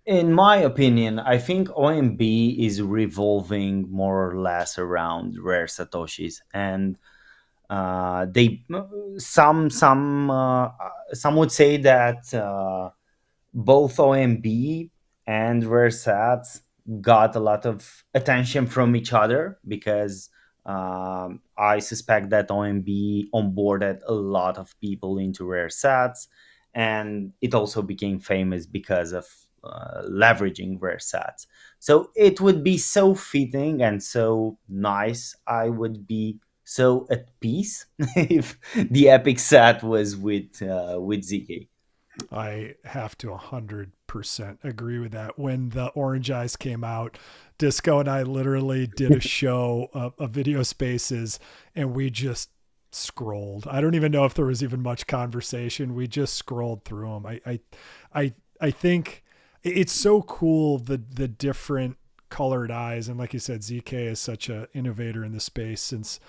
Speaker 2: in my opinion, I think OMB is revolving more or less around rare satoshis, and they some would say that both OMB and rare sats got a lot of attention from each other, because I suspect that OMB onboarded a lot of people into rare sats, and it also became famous because of leveraging rare sats. So it would be so fitting and so nice. I would be so at peace if the epic sat was with ZK.
Speaker 1: I have to 100% agree with that. When the Orange Eyes came out, Disco and I literally did a show of video spaces, and we just scrolled. I don't even know if there was even much conversation. We just scrolled through them. I think it's so cool, the different colored eyes. And like you said, ZK is such an innovator in the space since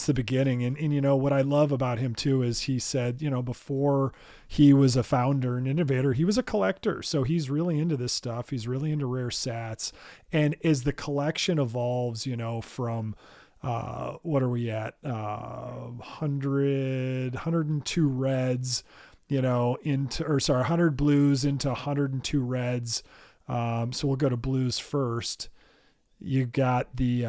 Speaker 1: the beginning. And you know what I love about him too is he said, you know, before he was a founder and innovator, he was a collector. So he's really into this stuff. He's really into rare sats. And as the collection evolves, you know, from what are we at? 102 reds, you know, 100 blues into 102 reds. So we'll go to blues first. You got the,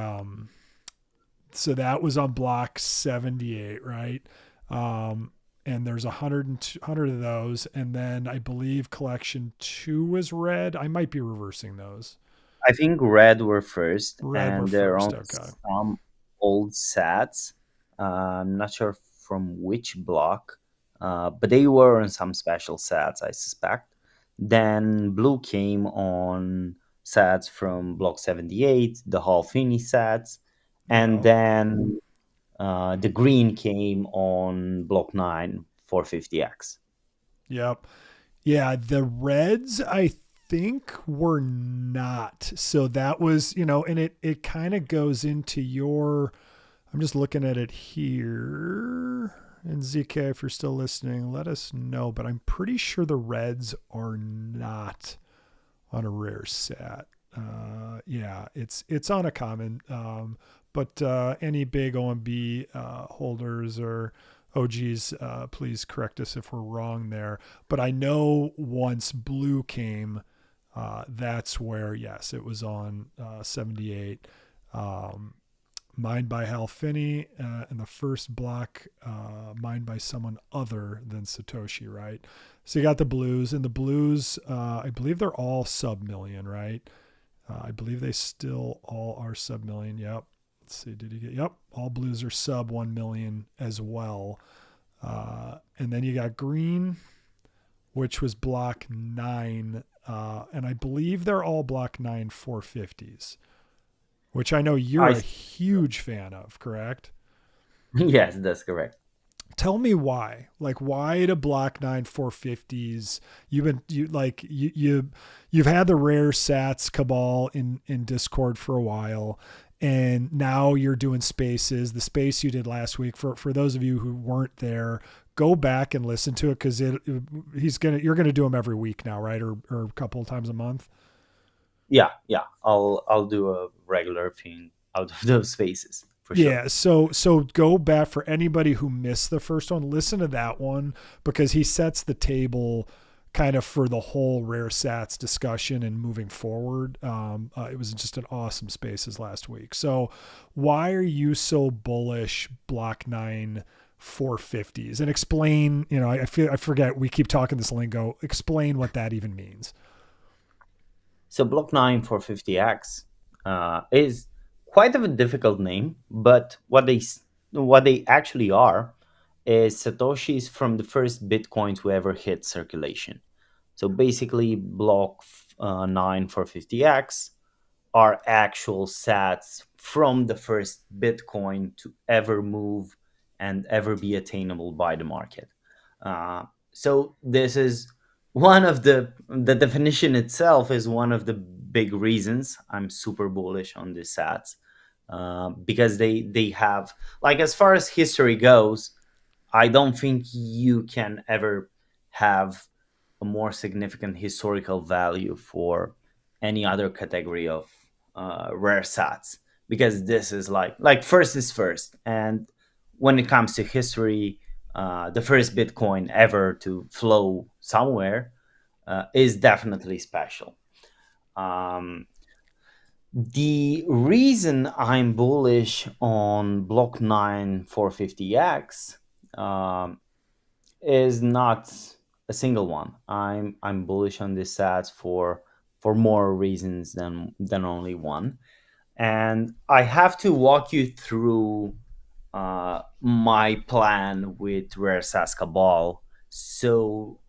Speaker 1: so that was on block 78, right? And there's 100 of those. And then I believe collection 2 was red. I might be reversing those.
Speaker 2: I think red were first,
Speaker 1: Red
Speaker 2: and
Speaker 1: were
Speaker 2: there are
Speaker 1: first,
Speaker 2: only
Speaker 1: okay.
Speaker 2: some old sats. I'm not sure from which block, but they were on some special sats, I suspect. Then blue came on sats from block 78, the Hall Finney sats, and
Speaker 1: Yep.
Speaker 2: then the green came on block 9 450X.
Speaker 1: Yep. Yeah, the reds I think were not. So that was, you know, and it kind of goes into your, I'm just looking at it here. And ZK, if you're still listening, let us know. But I'm pretty sure the reds are not on a rare sat. Yeah, it's on a common. But any big OMB holders or OGs, please correct us if we're wrong there. But I know once blue came, that's where, yes, it was on 78. Mined by Hal Finney, and the first block mined by someone other than Satoshi, right? So you got the blues, and the blues, I believe they're all sub-million, right? I believe they still all are sub-million. Yep. Let's see. Did he get? Yep. All blues are sub 1 million as well. And then you got green, which was block 9. And I believe they're all block 9 450s, which I know you're a huge fan of, correct?
Speaker 2: Yes, that's correct.
Speaker 1: Tell me why. Like, why to block 9 450s? You've had the rare sats cabal in Discord for a while, and now you're doing spaces. The space you did last week, for those of you who weren't there, go back and listen to it, because you're gonna do them every week now, right? Or a couple of times a month.
Speaker 2: Yeah. I'll do a regular thing out of those spaces for sure.
Speaker 1: Yeah, so go back, for anybody who missed the first one, listen to that one, because he sets the table kind of for the whole rare sats discussion and moving forward. It was just an awesome spaces last week. So why are you so bullish block 9 450s? And explain, you know, I forget, we keep talking this lingo. Explain what that even means.
Speaker 2: So block 9 450X is quite of a difficult name, but what they actually are is Satoshis from the first Bitcoin to ever hit circulation. So basically, block 9 450X are actual sats from the first Bitcoin to ever move and ever be attainable by the market. So this is one of the definition itself is one of the big reasons I'm super bullish on these sats, because they have, like, as far as history goes, I don't think you can ever have a more significant historical value for any other category of rare sats, because this is like first is first. And when it comes to history, the first Bitcoin ever to flow somewhere is definitely special. The reason I'm bullish on block 9 450X is not a single one. I'm bullish on this sats for more reasons than only one. And I have to walk you through my plan with Rare Sas Cabal so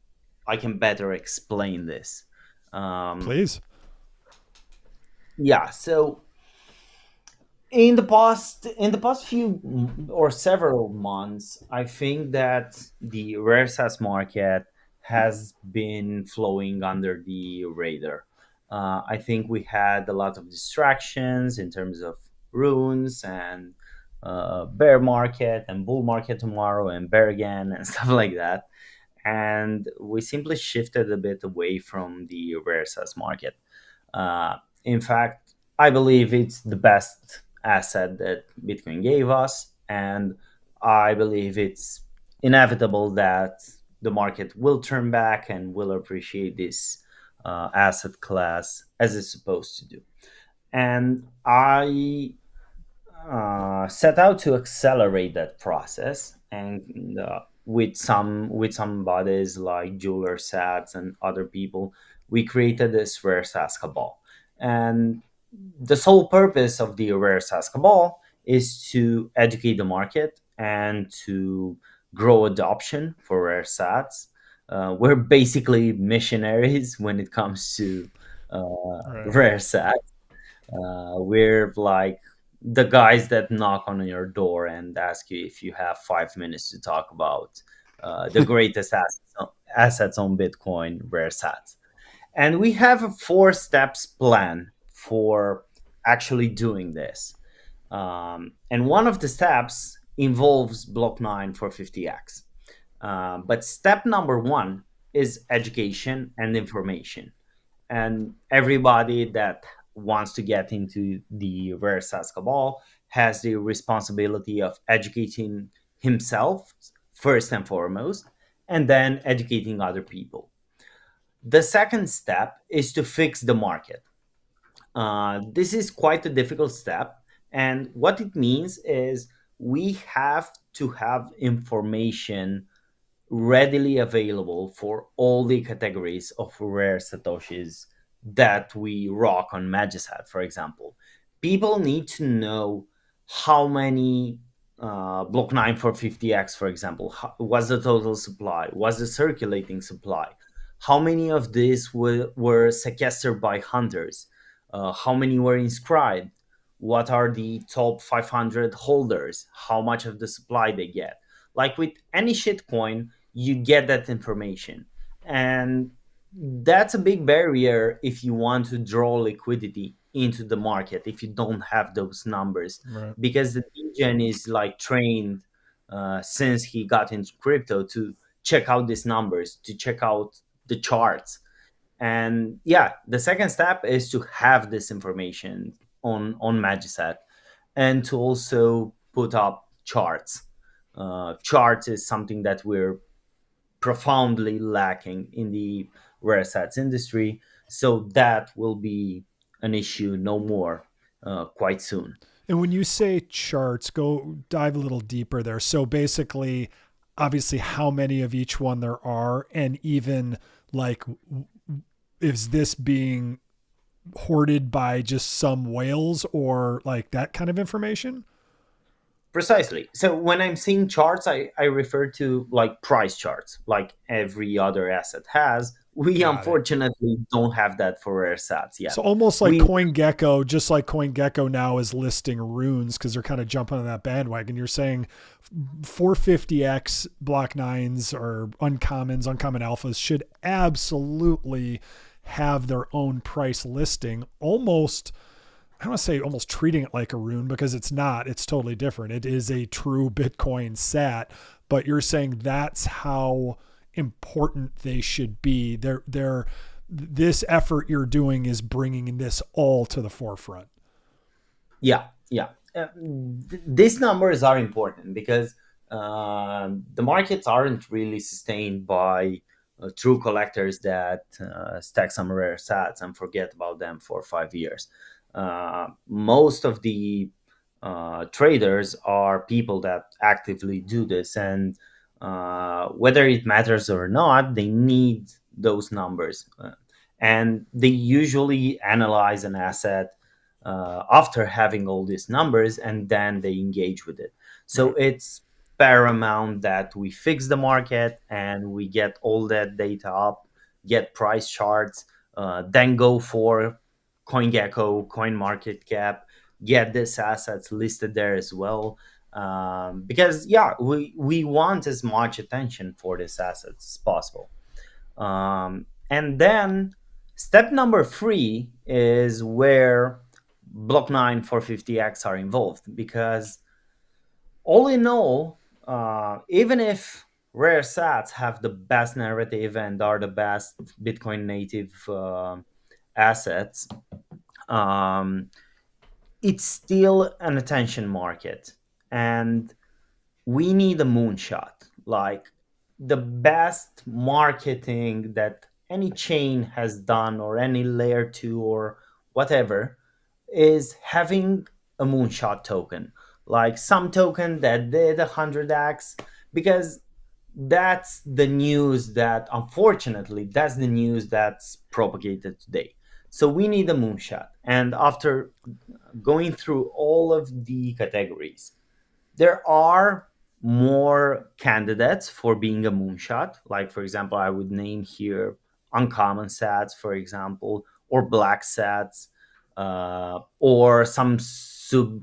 Speaker 2: I can better explain this. Um,
Speaker 1: Please.
Speaker 2: yeah, so in the past few or several months, I think that the rare SaaS market has been flowing under the radar. I think we had a lot of distractions in terms of runes and bear market and bull market tomorrow and bear again and stuff like that, and we simply shifted a bit away from the rare SaaS market. uh, in fact, I believe it's the best asset that Bitcoin gave us, and I believe it's inevitable that the market will turn back and will appreciate this asset class as it's supposed to do. And I set out to accelerate that process, and with some bodies like Jeweler Sats and other people, we created this rare SAS cabal. And the sole purpose of the rare SAS cabal is to educate the market and to grow adoption for rare sats. We're basically missionaries when it comes to
Speaker 1: Right.
Speaker 2: rare sats. We're like the guys that knock on your door and ask you if you have 5 minutes to talk about the greatest assets on Bitcoin, rare sats. And we have a 4 steps plan for actually doing this. And one of the steps involves block 9 for 50x. But step number one is education and information, and everybody that wants to get into the rare SaaS cabal has the responsibility of educating himself first and foremost, and then educating other people. The second step is to fix the market. This is quite a difficult step, and what it means is we have to have information readily available for all the categories of rare satoshis that we rock on Magisat, for example. People need to know how many block 9 for 50x, for example, was the total supply, was the circulating supply, how many of these were sequestered by hunters, how many were inscribed, what are the top 500 holders, how much of the supply they get. Like with any shitcoin, you get that information. And that's a big barrier if you want to draw liquidity into the market if you don't have those numbers,
Speaker 1: Right.
Speaker 2: because the degen is like trained since he got into crypto to check out these numbers, to check out the charts. And yeah, the second step is to have this information on Magisat, and to also put up charts. Charts is something that we're profoundly lacking in the rare assets industry. So that will be an issue no more quite soon.
Speaker 1: And when you say charts, go dive a little deeper there. So basically, obviously, how many of each one there are, and even like, is this being hoarded by just some whales or like that kind of information?
Speaker 2: Precisely. So when I'm seeing charts, I refer to like price charts, like every other asset has. We
Speaker 1: Got it.
Speaker 2: unfortunately don't have that for rare sats yet.
Speaker 1: So almost like
Speaker 2: We
Speaker 1: CoinGecko, just like CoinGecko now is listing runes because they're kind of jumping on that bandwagon. You're saying 450x block nines or uncommons, uncommon alphas should absolutely have their own price listing. Almost, I don't want to say almost treating it like a rune because it's not. It's totally different. It is a true Bitcoin sat, but you're saying that's how important they should be. They're this effort you're doing is bringing this all to the forefront.
Speaker 2: Yeah, yeah. These numbers are important because the markets aren't really sustained by true collectors that stack some rare sats and forget about them for 5 years. Most of the traders are people that actively do this, and Whether it matters or not, they need those numbers. And they usually analyze an asset after having all these numbers, and then they engage with it. So
Speaker 1: Right.
Speaker 2: it's paramount that we fix the market and we get all that data up, get price charts, then go for CoinGecko, CoinMarketCap, get these assets listed there as well. Because yeah, we want as much attention for these assets as possible. And then step number 3 is where block 9 450x are involved, because all in all, even if rare sats have the best narrative and are the best Bitcoin native assets, um, it's still an attention market, and we need a moonshot. Like, the best marketing that any chain has done, or any layer 2 or whatever, is having a moonshot token, like some token that did 100x, because that's the news that, unfortunately, that's the news that's propagated today. So we need a moonshot. And after going through all of the categories, there are more candidates for being a moonshot. Like, for example, I would name here uncommon sats, for example, or black sats, or some sub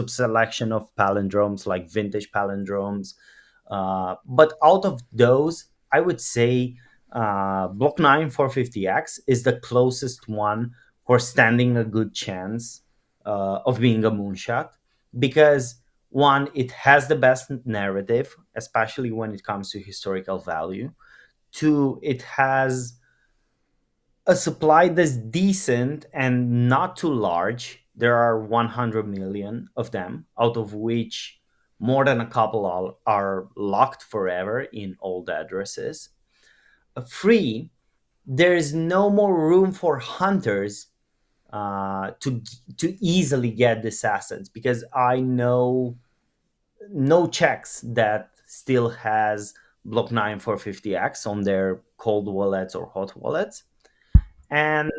Speaker 2: selection of palindromes, like vintage palindromes. But out of those, I would say block 9 450x is the closest one for standing a good chance of being a moonshot, because one, it has the best narrative, especially when it comes to historical value. Two, it has a supply that's decent and not too large. There are 100 million of them, out of which more than a couple are locked forever in old addresses. Three, there is no more room for hunters to easily get these assets, because I know no checks that still has block 9 450x on their cold wallets or hot wallets. And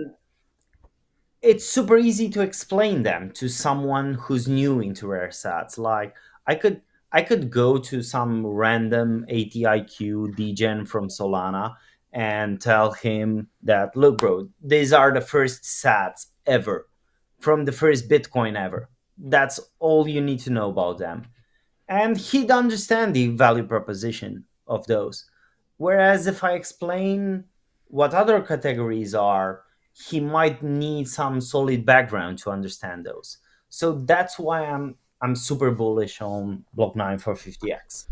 Speaker 2: it's super easy to explain them to someone who's new into rare sats. Like, I could go to some random ATIQ degen from Solana and tell him that, look, bro, these are the first sats ever from the first Bitcoin ever. That's all you need to know about them, and he'd understand the value proposition of those. Whereas if I explain what other categories are, he might need some solid background to understand those. So that's why I'm super bullish on block 9 for 50x.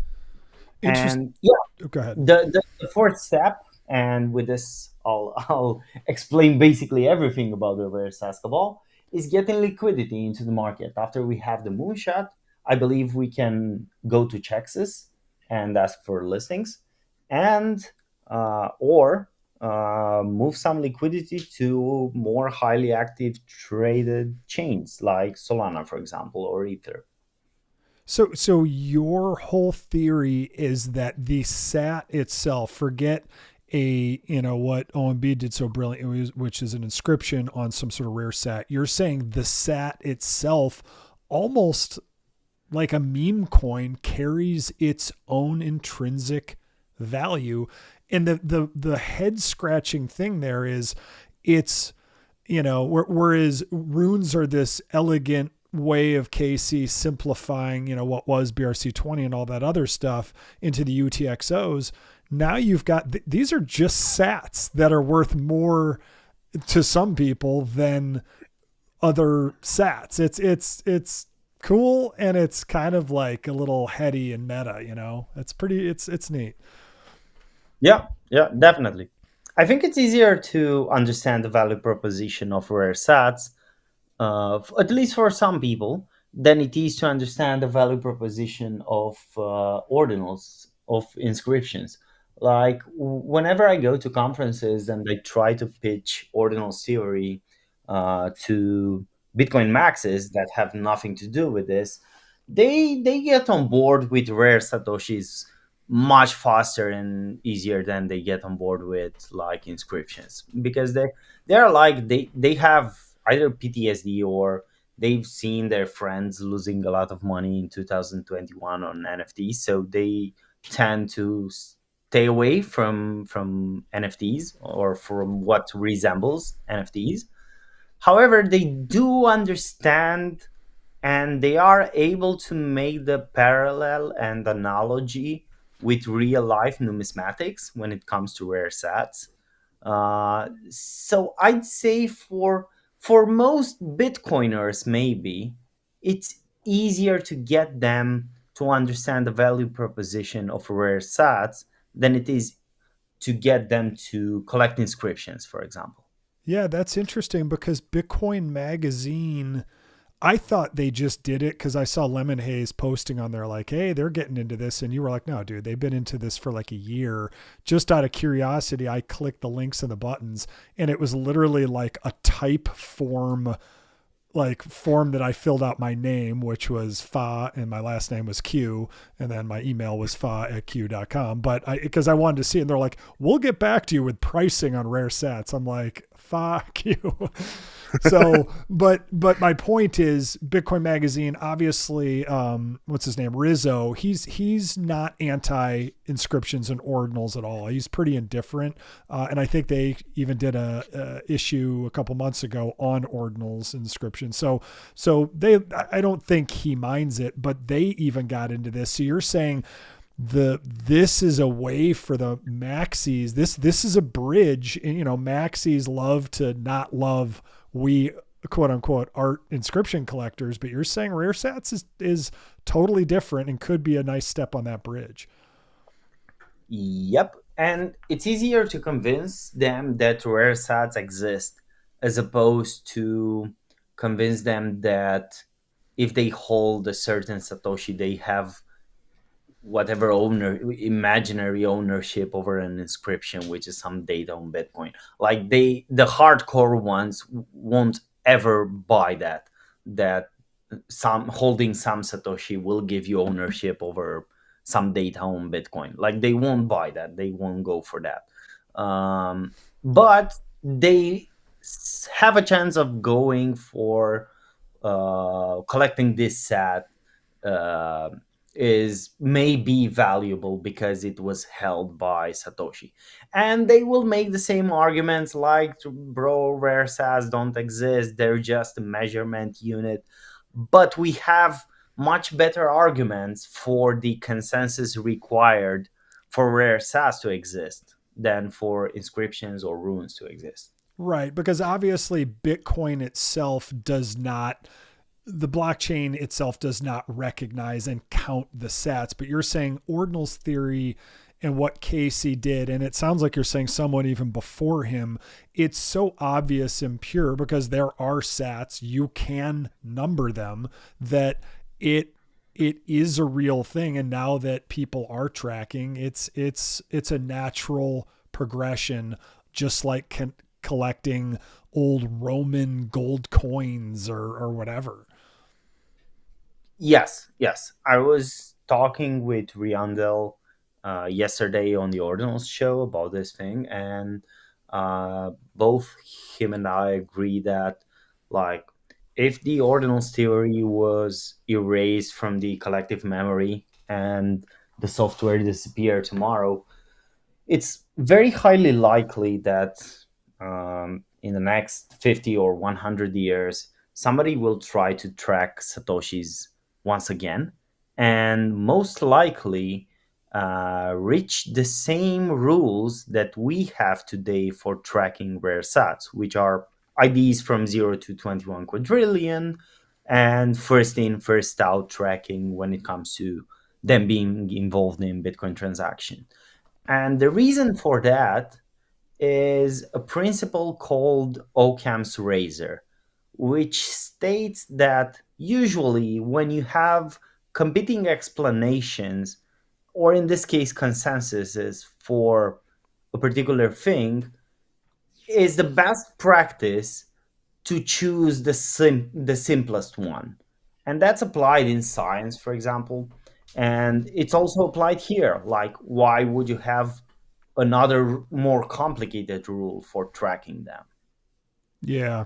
Speaker 1: Interest.
Speaker 2: And yeah,
Speaker 1: Go ahead.
Speaker 2: the fourth step, and with this I'll explain basically everything about the reverse Saskaball, is getting liquidity into the market. After we have the moonshot, I believe we can go to Chexes and ask for listings, and or move some liquidity to more highly active traded chains like Solana, for example, or Ether.
Speaker 1: So your whole theory is that the SAT itself, forget what OMB did so brilliantly, which is an inscription on some sort of rare SAT. You're saying the SAT itself, almost like a meme coin, carries its own intrinsic value. And the head scratching thing there is, it's, whereas runes are this elegant way of KC simplifying, what was BRC20 and all that other stuff into the UTXOs. Now you've got, these are just sats that are worth more to some people than other sats. It's cool, and it's kind of like a little heady and meta, it's neat.
Speaker 2: Yeah, definitely. I think it's easier to understand the value proposition of rare sats, at least for some people, than it is to understand the value proposition of ordinals, of inscriptions. Like, whenever I go to conferences and I try to pitch ordinals theory to Bitcoin maxes that have nothing to do with this, they get on board with rare satoshis much faster and easier than they get on board with like inscriptions, because they're like they have either PTSD, or they've seen their friends losing a lot of money in 2021 on NFTs, so they tend to stay away from NFTs, or from what resembles NFTs. However, they do understand, and they are able to make the parallel and analogy with real life numismatics when it comes to rare sats. So I'd say for most Bitcoiners, maybe it's easier to get them to understand the value proposition of rare sats than it is to get them to collect inscriptions, for example.
Speaker 1: Yeah, that's interesting because Bitcoin Magazine, I thought they just did it because I saw Lemon Haze posting on there like, hey, they're getting into this. And you were like, no, dude, they've been into this for like a year. Just out of curiosity, I clicked the links and the buttons, and it was literally like a type form, like form that I filled out my name, which was Fa, and my last name was Q, and then my email was fa@q.com. But because I wanted to see it, and they're like, we'll get back to you with pricing on rare sats. I'm like, fuck you. So, but my point is, Bitcoin Magazine, obviously, what's his name, Rizzo. He's not anti inscriptions and ordinals at all. He's pretty indifferent, and I think they even did a issue a couple months ago on ordinals inscriptions. So I don't think he minds it, but they even got into this. So you're saying this is a way for the maxis. This is a bridge. And, maxis love to not love, we quote unquote art inscription collectors, but you're saying rare sats is totally different and could be a nice step on that bridge.
Speaker 2: Yep. And it's easier to convince them that rare sats exist, as opposed to convince them that if they hold a certain Satoshi, they have whatever imaginary ownership over an inscription, which is some data on Bitcoin. Like the hardcore ones won't ever buy that some holding some Satoshi will give you ownership over some data on Bitcoin. Like they won't buy that. They won't go for that. But they have a chance of going for collecting this sat, uh, is maybe valuable because it was held by Satoshi. And they will make the same arguments like, bro, rare sats don't exist, they're just a measurement unit. But we have much better arguments for the consensus required for rare sats to exist than for inscriptions or runes to exist.
Speaker 1: Right, because obviously Bitcoin itself does not, the blockchain itself does not recognize and count the sats, but you're saying ordinals theory and what Casey did, and it sounds like you're saying someone even before him, it's so obvious and pure because there are sats, you can number them, that it is a real thing. And now that people are tracking, it's a natural progression, just like collecting old Roman gold coins or whatever.
Speaker 2: Yes. I was talking with Riandel yesterday on the Ordinals show about this thing, and both him and I agree that, like, if the Ordinals theory was erased from the collective memory and the software disappeared tomorrow, it's very highly likely that in the next 50 or 100 years, somebody will try to track Satoshis once again, and most likely reach the same rules that we have today for tracking rare sats, which are IDs from 0 to 21 quadrillion and first in, first out tracking when it comes to them being involved in Bitcoin transaction. And the reason for that is a principle called Occam's razor, which states that usually when you have competing explanations, or in this case, consensuses for a particular thing, is the best practice to choose the simplest one. And that's applied in science, for example. And it's also applied here. Like, why would you have another more complicated rule for tracking them?
Speaker 1: Yeah.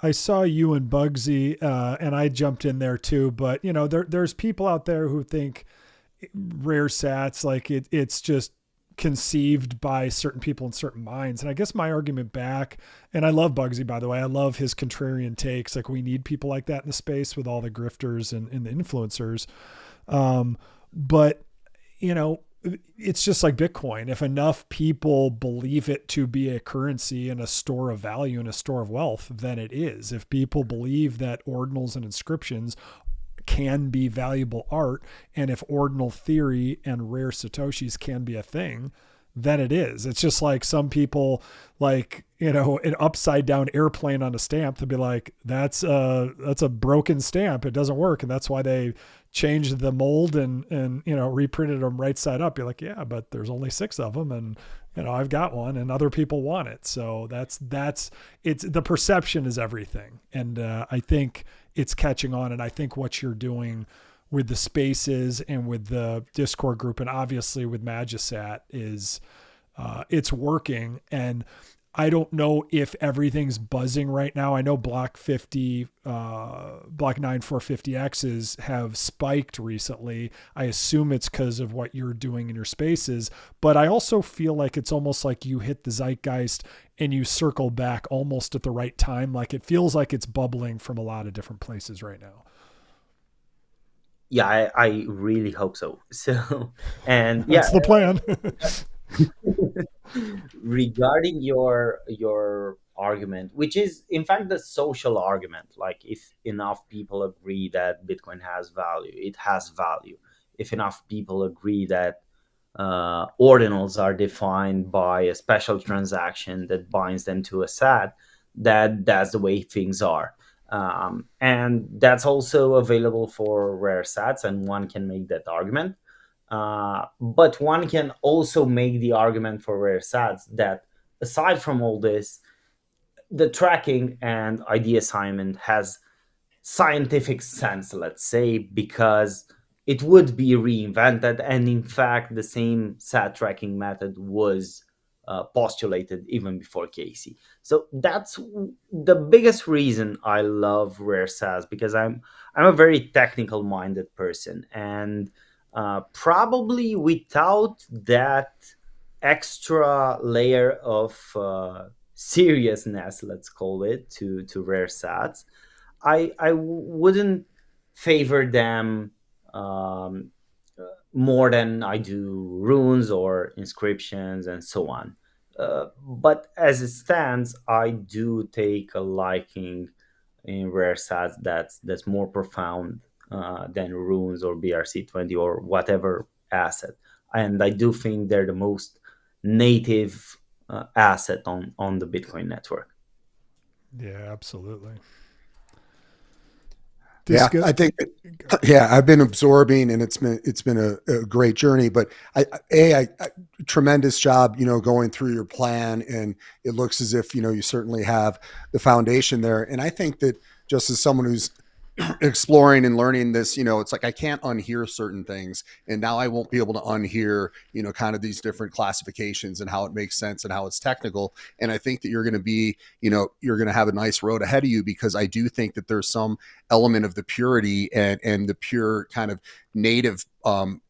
Speaker 1: I saw you and Bugsy, and I jumped in there too. But there's people out there who think rare sats like it's just conceived by certain people in certain minds. And I guess my argument back, and I love Bugsy, by the way, I love his contrarian takes. Like, we need people like that in the space with all the grifters and the influencers. But it's just like Bitcoin. If enough people believe it to be a currency and a store of value and a store of wealth, then it is. If people believe that ordinals and inscriptions can be valuable art, and if ordinal theory and rare satoshis can be a thing, then it is. It's just like some people, like, an upside down airplane on a stamp, to be like, that's a broken stamp, it doesn't work, and that's why they changed the mold and reprinted them right side up. You're like, yeah, but there's only 6 of them, and I've got one and other people want it. So that's it's the perception is everything. And I think it's catching on. And I think what you're doing with the spaces and with the Discord group, and obviously with Magisat, is it's working. And I don't know if everything's buzzing right now. I know Block 50, Block 9450Xs have spiked recently. I assume it's because of what you're doing in your spaces, but I also feel like it's almost like you hit the zeitgeist and you circle back almost at the right time. Like, it feels like it's bubbling from a lot of different places right now.
Speaker 2: Yeah, I really hope so. So, and
Speaker 1: That's the plan.
Speaker 2: regarding your argument, which is in fact the social argument, like, if enough people agree that Bitcoin has value, it has value. If enough people agree that ordinals are defined by a special transaction that binds them to a sat, that's the way things are. And that's also available for rare sats, and one can make that argument. But one can also make the argument for rare sats that, aside from all this, the tracking and ID assignment has scientific sense, let's say, because it would be reinvented. And in fact, the same SAT tracking method was postulated even before Casey. So that's the biggest reason I love rare SATs, because I'm a very technical minded person, and probably without that extra layer of seriousness, let's call it, to rare SATs, I wouldn't favor them um, more than I do runes or inscriptions and so on. But as it stands, I do take a liking in rare sats that's more profound than runes or BRC20 or whatever asset. And I do think they're the most native asset on the Bitcoin network.
Speaker 1: Yeah, absolutely.
Speaker 3: Yeah, I think, I've been absorbing, and it's been a great journey. But I tremendous job, going through your plan, and it looks as if you certainly have the foundation there. And I think that, just as someone who's exploring and learning this, it's like I can't unhear certain things, and now I won't be able to unhear, kind of these different classifications and how it makes sense and how it's technical. And I think that you're going to be, you're going to have a nice road ahead of you, because I do think that there's some element of the purity and the pure kind of native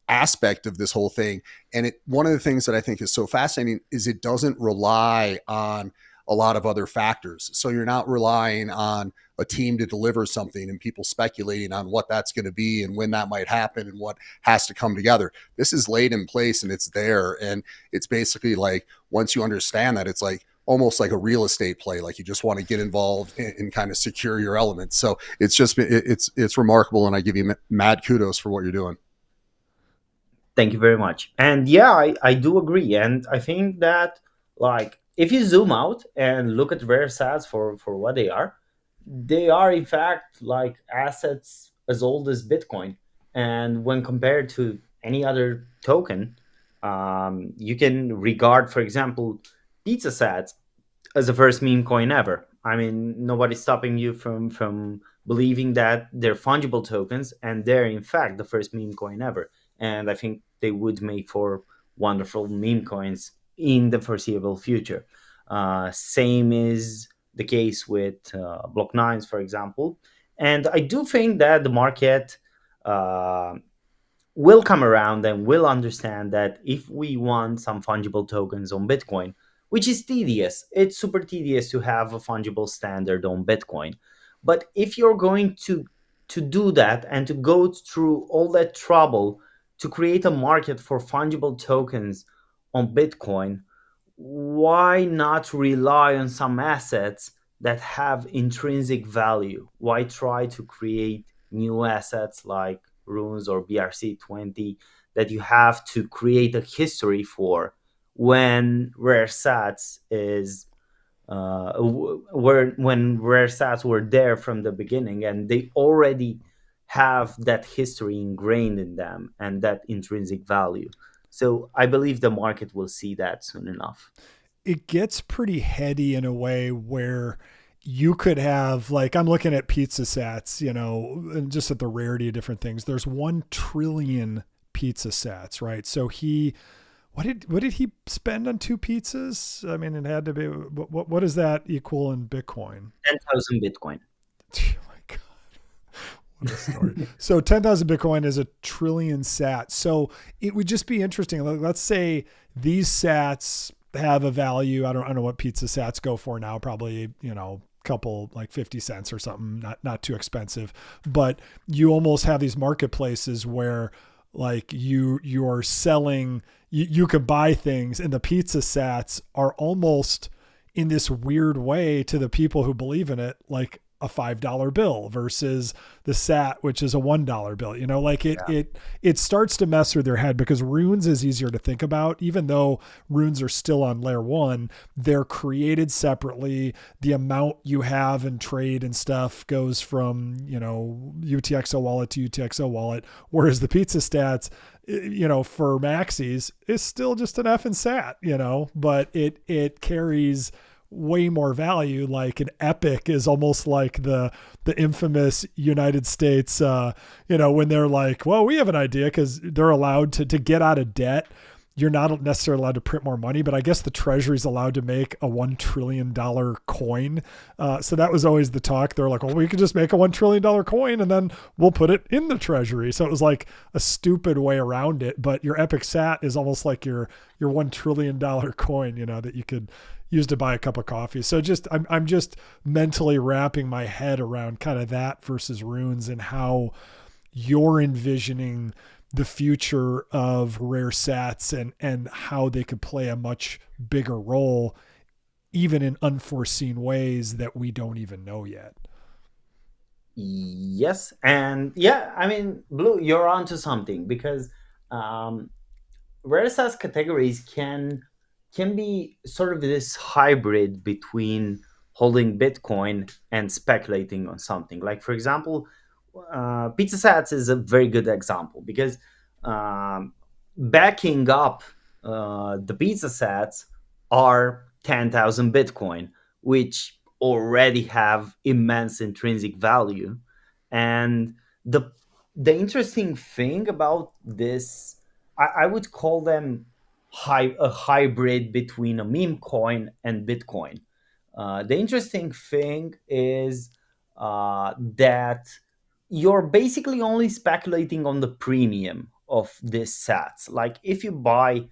Speaker 3: aspect of this whole thing. And one of the things that I think is so fascinating is it doesn't rely on a lot of other factors. So you're not relying on a team to deliver something and people speculating on what that's going to be and when that might happen and what has to come together. This is laid in place and it's there. And it's basically like, once you understand that, it's like almost like a real estate play. Like, you just want to get involved and kind of secure your elements. So it's just, it's remarkable. And I give you mad kudos for what you're doing.
Speaker 2: Thank you very much. And yeah, I do agree. And I think that, like, if you zoom out and look at rare sats for what they are in fact like assets as old as Bitcoin. And when compared to any other token, you can regard, for example, pizza sats as the first meme coin ever. I mean, nobody's stopping you from believing that they're fungible tokens and they're in fact the first meme coin ever. And I think they would make for wonderful meme coins in the foreseeable future. Same is the case with block nines, for example. And I do think that the market uh, will come around and will understand that if we want some fungible tokens on Bitcoin, which is tedious, it's super tedious to have a fungible standard on Bitcoin. But if you're going to do that and to go through all that trouble to create a market for fungible tokens on Bitcoin, why not rely on some assets that have intrinsic value? Why try to create new assets like runes or BRC20 that you have to create a history for when rare sats is when rare sats were there from the beginning and they already have that history ingrained in them and that intrinsic value. So I believe the market will see that soon enough.
Speaker 1: It gets pretty heady in a way where you could have, like, I'm looking at pizza sats, and just at the rarity of different things. There's 1 trillion pizza sats, right? So what did he spend on 2 pizzas? I mean, it had to be, what does that equal in Bitcoin?
Speaker 2: 10,000 Bitcoin.
Speaker 1: Oh my God. What a story. So 10,000 Bitcoin is 1 trillion sats. So it would just be interesting. Let's say these sats have a value. I don't know what pizza sats go for now. Probably, couple, like 50 cents or something, not too expensive. But you almost have these marketplaces where, like, you're selling, you could buy things, and the pizza sats are almost in this weird way to the people who believe in it, like a $5 bill versus the sat, which is a $1 bill. Like it starts to mess with their head, because runes is easier to think about. Even though runes are still on layer 1, they're created separately. The amount you have in trade and stuff goes from, UTXO wallet to UTXO wallet. Whereas the pizza stats, for maxis, is still just an F and sat, but it carries way more value. Like an epic is almost like the infamous United States, when they're like, well, we have an idea, because they're allowed to get out of debt. You're not necessarily allowed to print more money, but I guess the treasury is allowed to make a $1 trillion coin. So that was always the talk. They're like, well, we could just make a $1 trillion coin and then we'll put it in the treasury. So it was like a stupid way around it. But your epic sat is almost like your $1 trillion coin, that you could use to buy a cup of coffee. So I'm just mentally wrapping my head around kind of that versus runes, and how you're envisioning the future of rare sats and how they could play a much bigger role, even in unforeseen ways that we don't even know yet.
Speaker 2: Yes, and yeah, I mean, Blue, you're onto something, because rare sats categories can be sort of this hybrid between holding Bitcoin and speculating on something. Like, for example, pizza sats is a very good example, because um, backing up the pizza sats are 10,000 Bitcoin, which already have immense intrinsic value. And the the interesting thing about this, I would call them a hybrid between a meme coin and Bitcoin. The interesting thing is that you're basically only speculating on the premium of this sats. Like, if you buy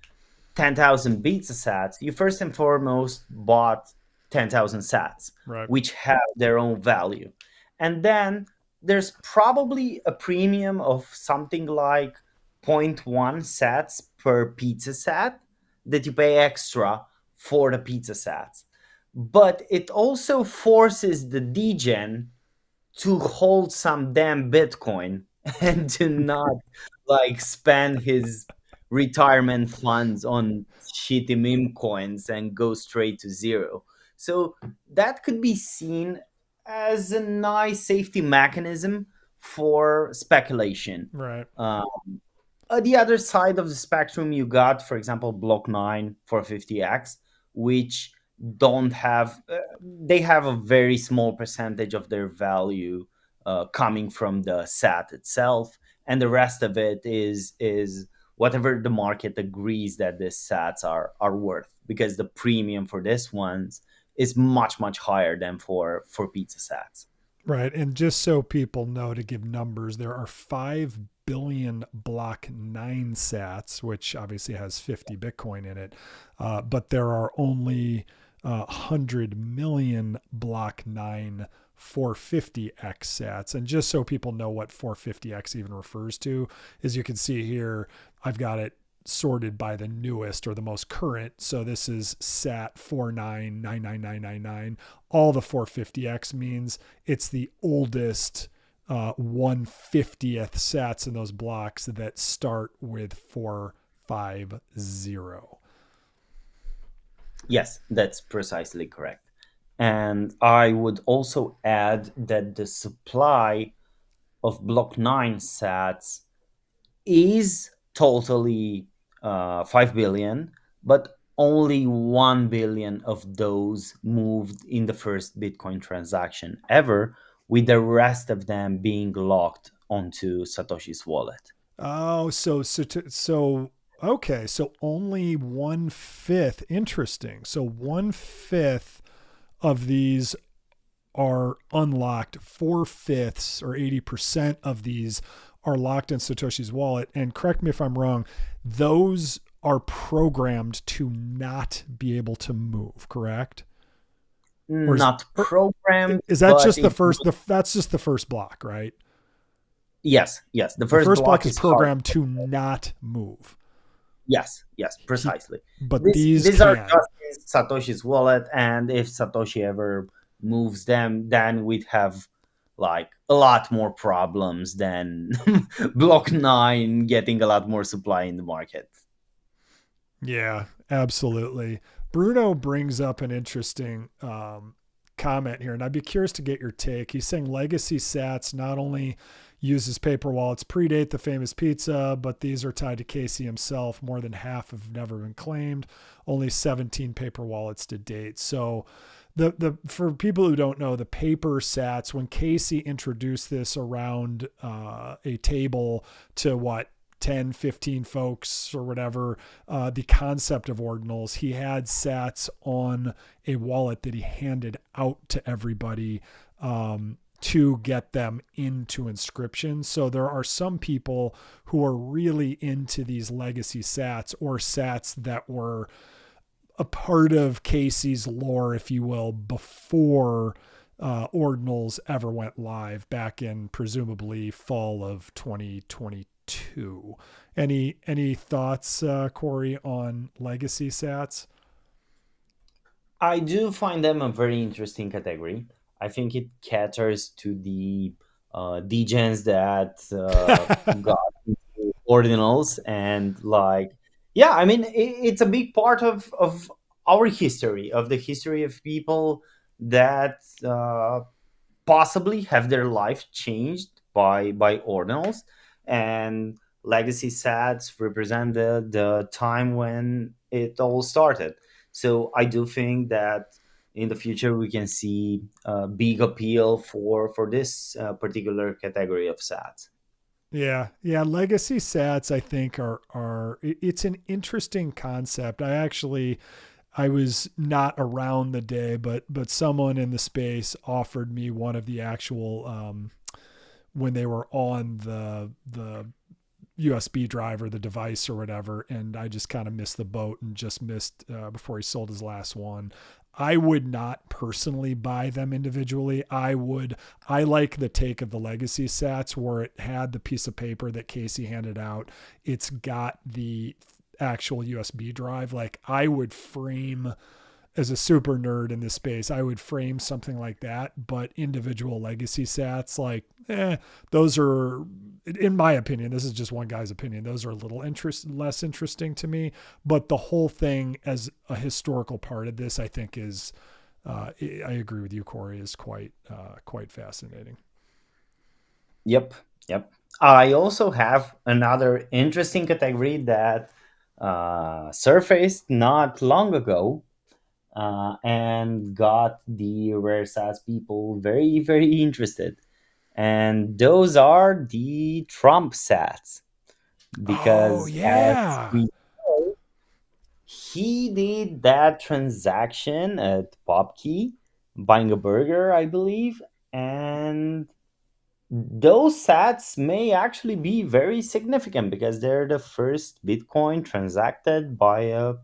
Speaker 2: 10,000 pizza sats, you first and foremost bought 10,000 sats,
Speaker 1: Right.
Speaker 2: which have their own value. And then there's probably a premium of something like zero point 0.1 sats per pizza sat that you pay extra for the pizza sats. But it also forces the degen to hold some damn Bitcoin and to not like spend his retirement funds on shitty meme coins and go straight to zero. So that could be seen as a nice safety mechanism for speculation.
Speaker 1: Right.
Speaker 2: Uh, the other side of the spectrum, you got, for example, Block 9 for 50x, which don't have, they have a very small percentage of their value coming from the SAT itself, and the rest of it is whatever the market agrees that these SATs are worth, because the premium for this ones is much higher than for pizza SATs.
Speaker 1: Right. And just so people know, to give numbers, there are 5 billion block 9 sats, which obviously has 50 Bitcoin in it. But there are only 100 million block 9 450x sats. And just so people know what 450x even refers to, as you can see here, I've got it sorted by the newest or the most current. So this is SAT 4999999. All the 450x means it's the oldest 1/50th sats in those blocks that start with 450.
Speaker 2: Yes, that's precisely correct. And I would also add that the supply of block 9 sats is totally 5 billion, but only 1 billion of those moved in the first Bitcoin transaction ever, with the rest of them being locked onto Satoshi's wallet.
Speaker 1: Oh, so okay, so only 1/5. Interesting. So 1/5 of these are unlocked. 4/5 or 80% of these are locked in Satoshi's wallet. And correct me if I'm wrong, those are programmed to not be able to move, correct?
Speaker 2: Not programmed,
Speaker 1: Is that
Speaker 2: but
Speaker 1: just the first? That's just the first block, right?
Speaker 2: yes. The
Speaker 1: The first block
Speaker 2: is
Speaker 1: is programmed to not move.
Speaker 2: Yes, precisely.
Speaker 1: But
Speaker 2: These
Speaker 1: these
Speaker 2: are
Speaker 1: can.
Speaker 2: just in Satoshi's wallet, and if Satoshi ever moves them, then we'd have like a lot more problems than Block 9 getting a lot more supply in the market.
Speaker 1: Yeah, absolutely. Bruno brings up an interesting comment here, and I'd be curious to get your take. He's saying legacy sats not only uses paper wallets, predate the famous pizza, but these are tied to Casey himself. More than half have never been claimed. Only 17 paper wallets to date. So the for people who don't know, the paper sats, when Casey introduced this around a table to 10, 15 folks or whatever, the concept of ordinals, he had sats on a wallet that he handed out to everybody to get them into inscription. So there are some people who are really into these legacy sats, or sats that were a part of Casey's lore, if you will, before ordinals ever went live back in presumably fall of 2022. Any thoughts, Quary, on legacy sats?
Speaker 2: I do find them a very interesting category. I think it caters to the degens that got into ordinals, and like, yeah, I mean, it's a big part of our history, of the history of people that possibly have their life changed by ordinals, and legacy sats represent the time when it all started. So I do think that in the future we can see a big appeal for this particular category of sats.
Speaker 1: Yeah. Legacy sats, I think, it's an interesting concept. I was not around the day, but someone in the space offered me one of the actual when they were on the USB drive or the device or whatever, and I just kind of missed the boat and just missed before he sold his last one. I would not personally buy them individually. I like the take of the legacy sats where it had the piece of paper that Casey handed out. It's got the actual USB drive. Like, I would frame, as a super nerd in this space, I would frame something like that, but individual legacy sats, like, those are, in my opinion, this is just one guy's opinion, those are a little less interesting to me. But the whole thing as a historical part of this, I think is, I agree with you, Quary, is quite fascinating.
Speaker 2: Yep. I also have another interesting category that surfaced not long ago, and got the rare sats people very interested. and those are the Trump sats.
Speaker 1: Oh,
Speaker 2: Because as
Speaker 1: yeah.
Speaker 2: we know, he did that transaction at Popkey, buying a burger, I believe, and those sats may actually be very significant because they're the first Bitcoin transacted by a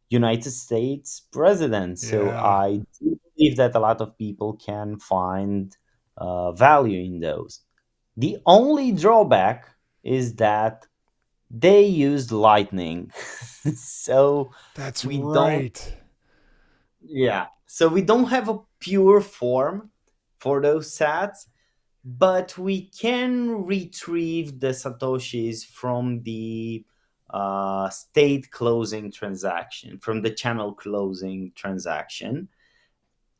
Speaker 2: United States president. So
Speaker 1: Yeah.
Speaker 2: I do believe that a lot of people can find value in those. The only drawback is that they used Lightning. So
Speaker 1: That's
Speaker 2: we don't,
Speaker 1: right.
Speaker 2: yeah. So we don't have a pure form for those sats, but we can retrieve the satoshis from the state closing transaction, from the channel closing transaction.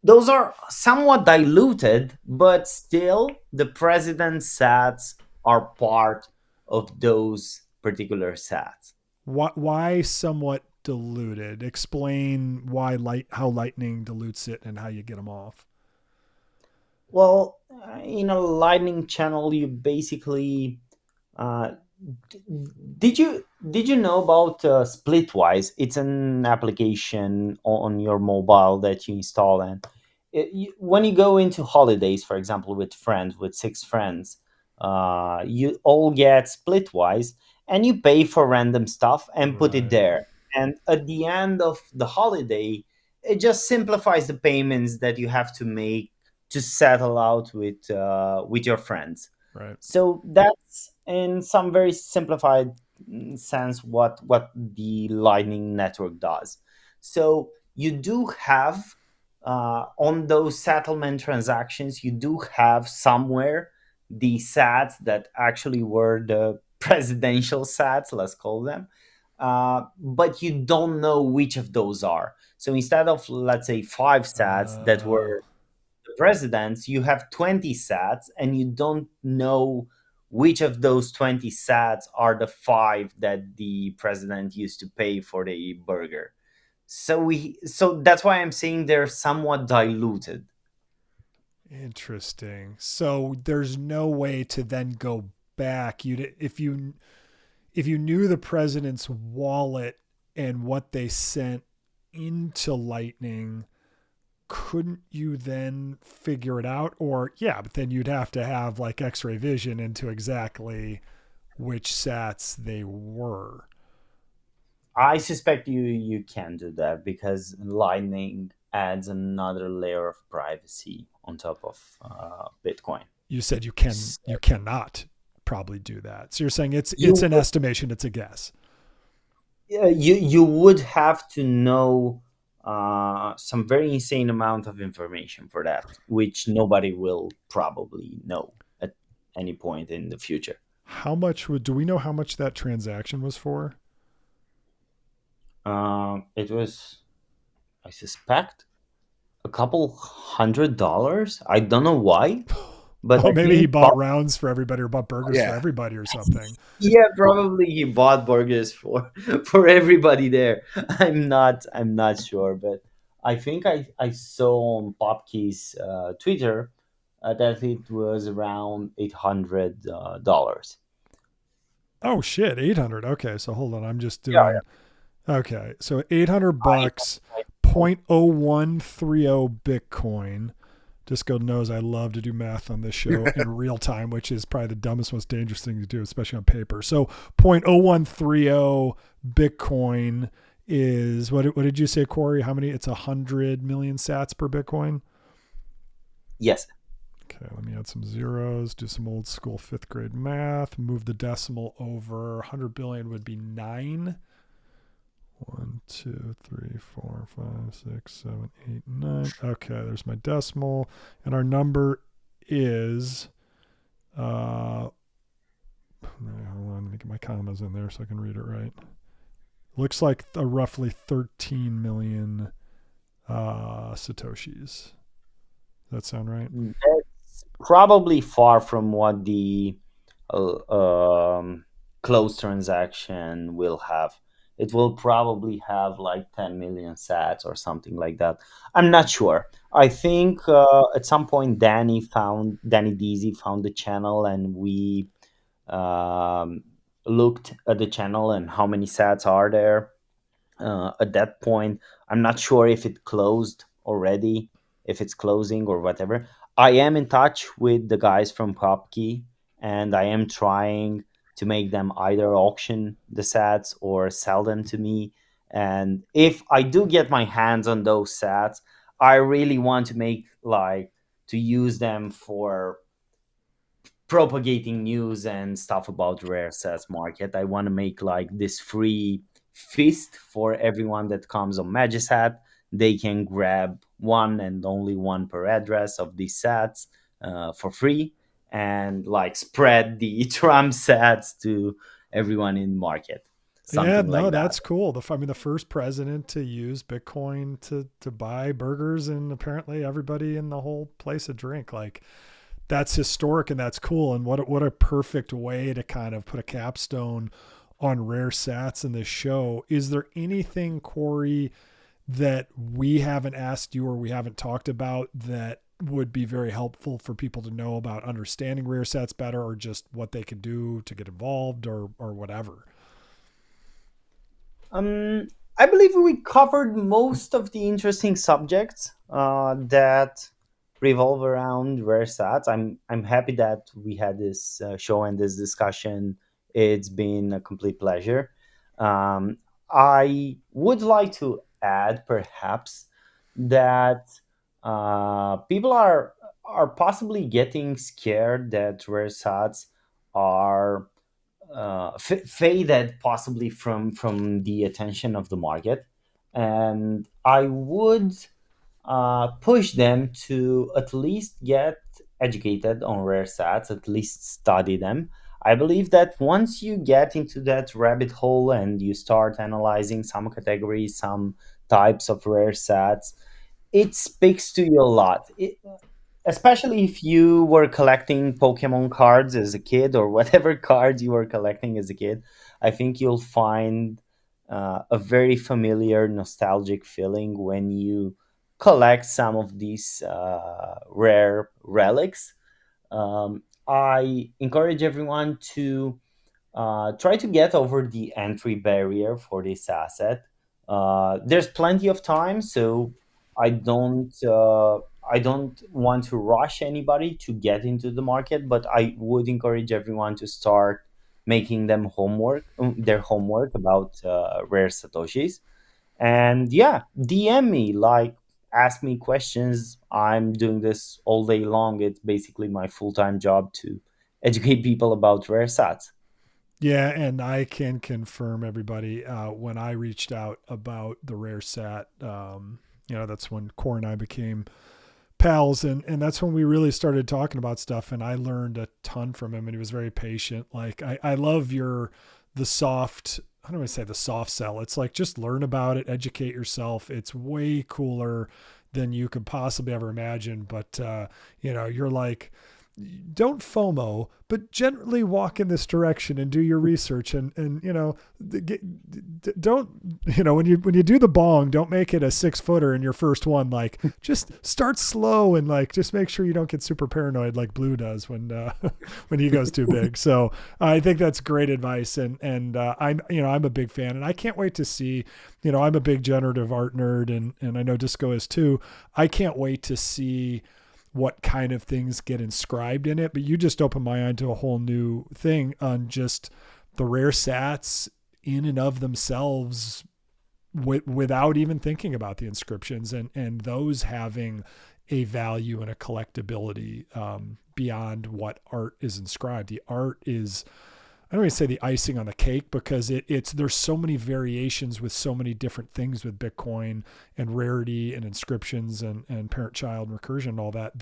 Speaker 2: Those are somewhat diluted, but still the president's sats are part of those particular sats.
Speaker 1: Why somewhat diluted? Explain why how lightning dilutes it and how you get them off.
Speaker 2: Well, in a lightning channel you basically uh, did you know about Splitwise? It's an application on your mobile that you install, and when you go into holidays, for example, with friends, with six friends, you all get Splitwise, and you pay for random stuff and put it
Speaker 1: Right.
Speaker 2: there. And at the end of the holiday, it just simplifies the payments that you have to make to settle out with your friends.
Speaker 1: Right.
Speaker 2: So that's in some very simplified sense what the Lightning Network does. So you do have on those settlement transactions, you do have somewhere the sats that actually were the presidential sats, let's call them. But you don't know which of those are. So instead of, let's say, five sats that
Speaker 1: Uh,
Speaker 2: were the presidents, you have 20 sats, and you don't know which of those 20 sats are the five that the president used to pay for the burger. So that's why I'm saying they're somewhat diluted.
Speaker 1: Interesting. So there's no way to then go back. You if you knew the president's wallet and what they sent into Lightning, couldn't you then figure it out? Or yeah, but then you'd have to have like X-ray vision into exactly which sats they were.
Speaker 2: I suspect you can do that because Lightning adds another layer of privacy on top of Bitcoin.
Speaker 1: You said
Speaker 2: So
Speaker 1: you cannot probably do that. So you're saying it's
Speaker 2: you
Speaker 1: an estimation, it's a guess.
Speaker 2: you would have to know some very insane amount of information for that, which nobody will probably know at any point in the future.
Speaker 1: How much would do we know how much that transaction was for?
Speaker 2: It was, I suspect, a couple $100. I don't know why, but
Speaker 1: Oh,
Speaker 2: I
Speaker 1: maybe he
Speaker 2: think
Speaker 1: bought rounds for everybody or bought burgers for
Speaker 3: Yeah.
Speaker 1: everybody or something.
Speaker 2: yeah, probably he bought burgers for for everybody there. I'm not sure, but I think I saw on Popkey's Twitter that it was around $800.
Speaker 1: Oh shit, 800. Okay, so hold on, I'm just
Speaker 2: Yeah,
Speaker 1: doing okay. So 800
Speaker 2: I,
Speaker 1: bucks,
Speaker 2: I,
Speaker 1: 0.0130 Bitcoin. Disco knows I love to do math on this show in real time, which is probably the dumbest, most dangerous thing to do, especially on paper. So 0.0130 Bitcoin is what did you say, Quary? How many? It's 100 million sats per Bitcoin.
Speaker 2: yes.
Speaker 1: Okay, let me add some zeros, do some old school fifth grade math, move the decimal over. 100 billion would be 9. 1, 2, 3, 4, 5, 6, 7, 8, 9. Okay, there's my decimal. And our number is hold on, let me get my commas in there so I can read it right. Looks like a roughly 13 million Satoshis. Does that sound right?
Speaker 2: That's probably far from what the closed transaction will have. It will probably have like 10 million sats or something like that. I'm not sure. I think at some point Danny Deasy found the channel, and we um, looked at the channel and how many sats are there. At that point, I'm not sure if it closed already, if it's closing or whatever. I am in touch with the guys from PropKey, and I am trying to make them either auction the sats or sell them to me. And if I do get my hands on those sats, I really want to make like to use them for propagating news and stuff about rare sats market. I want to make like this free feast for everyone that comes on Magisat. They can grab one and only one per address of these sats for free, and like spread the Trump sats to everyone in the market.
Speaker 1: Yeah,
Speaker 2: Something
Speaker 1: no,
Speaker 2: like that.
Speaker 1: that's cool. I mean, the first president to use Bitcoin to buy burgers, and apparently everybody in the whole place a drink. Like, that's historic and that's cool. And what a perfect way to kind of put a capstone on rare sats in this show. Is there anything, Quary, that we haven't asked you or we haven't talked about that would be very helpful for people to know about understanding rare sats better, or just what they can do to get involved, or whatever?
Speaker 2: Um, I believe we covered most of the interesting subjects that revolve around rare stats. I'm happy that we had this show and this discussion. It's been a complete pleasure. Um, I would like to add, perhaps, that people are possibly getting scared that rare sats are faded possibly from the attention of the market, and I would push them to at least get educated on rare sats, at least study them. I believe that once you get into that rabbit hole and you start analyzing some categories, some types of rare sats, it speaks to you a lot. Especially if you were collecting Pokemon cards as a kid, or whatever cards you were collecting as a kid. I think you'll find a very familiar nostalgic feeling when you collect some of these rare relics. I encourage everyone to try to get over the entry barrier for this asset. There's plenty of time, so I don't uh, I don't want to rush anybody to get into the market, but I would encourage everyone to start making their homework about rare satoshis. And yeah, DM me, like ask me questions. I'm doing this all day long. It's basically my full-time job to educate people about rare sats.
Speaker 1: Yeah, and I can confirm, everybody, when I reached out about the rare sat, that's when Core and I became pals, and that's when we really started talking about stuff, and I learned a ton from him, and he was very patient. Like, I love the soft, how do I say, the soft sell. It's like, just learn about it, educate yourself. It's way cooler than you could possibly ever imagine. But, you're like, don't FOMO, but generally walk in this direction and do your research, and don't, when you do the bong, don't make it a 6-footer in your first one. Like, just start slow, and like, just make sure you don't get super paranoid like Blue does when when he goes too big. So I think that's great advice, and I'm a big fan, and I can't wait to see. I'm a big generative art nerd, and I know Disco is too. I can't wait to see what kind of things get inscribed in it. But you just opened my eye to a whole new thing on just the rare sats in and of themselves, without even thinking about the inscriptions, and those having a value and a collectability beyond what art is inscribed. The art is, I don't even say the icing on the cake, because there's so many variations with so many different things with Bitcoin and rarity and inscriptions and parent-child and recursion and all that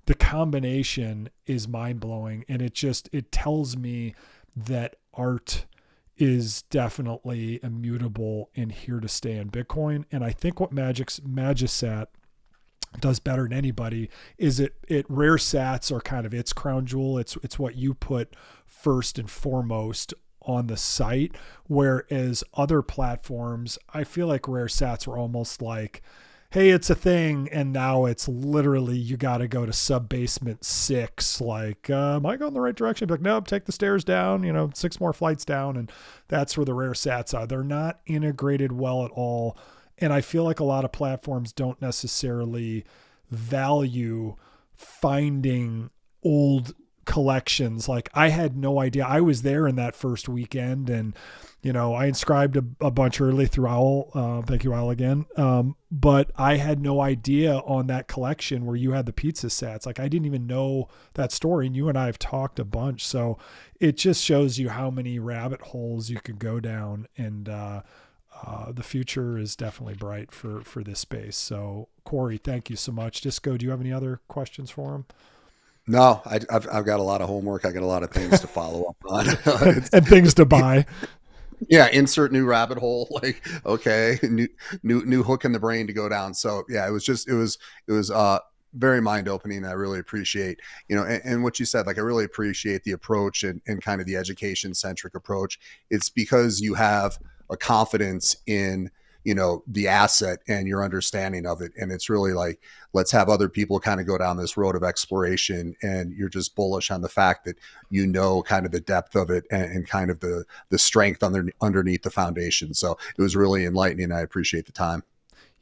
Speaker 1: the combination is mind-blowing. And it tells me that art is definitely immutable and here to stay in Bitcoin. And I think what Magisat does better than anybody is it rare sats are kind of its crown jewel. It's what you put first and foremost on the site, whereas other platforms, I feel like rare sats were almost like, hey, it's a thing. And now it's literally, you got to go to sub basement 6. Like, am I going the right direction? Be like, nope, take the stairs down, 6 more flights down. And that's where the rare sats are. They're not integrated well at all. And I feel like a lot of platforms don't necessarily value finding old collections. Like, I had no idea. I was there in that first weekend, and I inscribed a bunch early through Owl. Thank you, Owl, again. But I had no idea on that collection where you had the pizza sats. Like, I didn't even know that story, and you and I have talked a bunch. So it just shows you how many rabbit holes you could go down, and the future is definitely bright for this space. So, Quary, thank you so much. Disco, do you have any other questions for him?
Speaker 3: No, I've got a lot of homework. I got a lot of things to follow up on.
Speaker 1: And things to buy.
Speaker 3: Yeah, insert new rabbit hole. Like, okay, new hook in the brain to go down. So yeah, it was very mind opening. I really appreciate, and what you said. Like, I really appreciate the approach and kind of the education centric approach. It's because you have a confidence in the asset and your understanding of it. And it's really like, let's have other people kind of go down this road of exploration. And you're just bullish on the fact that, kind of the depth of it and kind of the strength underneath the foundation. So it was really enlightening. I appreciate the time.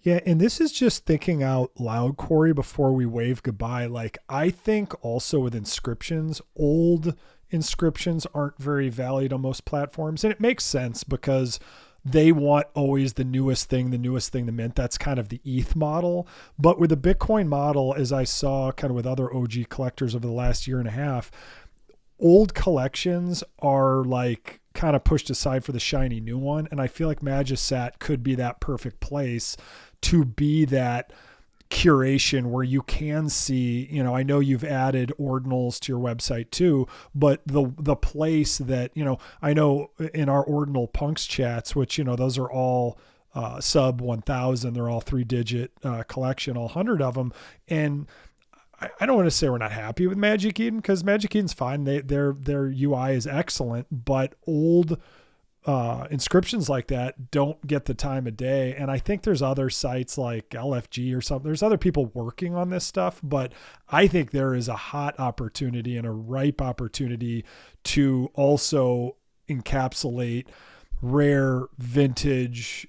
Speaker 1: Yeah. And this is just thinking out loud, Quary, before we wave goodbye. Like, I think also with inscriptions, old inscriptions aren't very valued on most platforms. And it makes sense because they want always the newest thing to mint. That's kind of the ETH model. But with the Bitcoin model, as I saw kind of with other OG collectors over the last year and a half, old collections are like kind of pushed aside for the shiny new one. And I feel like Magisat could be that perfect place to be that curation where you can see, I know you've added ordinals to your website too, but the place that, I know in our ordinal punks chats, which, those are all sub 1,000, they're all 3-digit collection, all 100 of them. And I don't want to say we're not happy with Magic Eden, because Magic Eden's fine. Their UI is excellent, but old inscriptions like that don't get the time of day. And I think there's other sites like LFG or something. There's other people working on this stuff, but I think there is a hot opportunity and a ripe opportunity to also encapsulate rare vintage,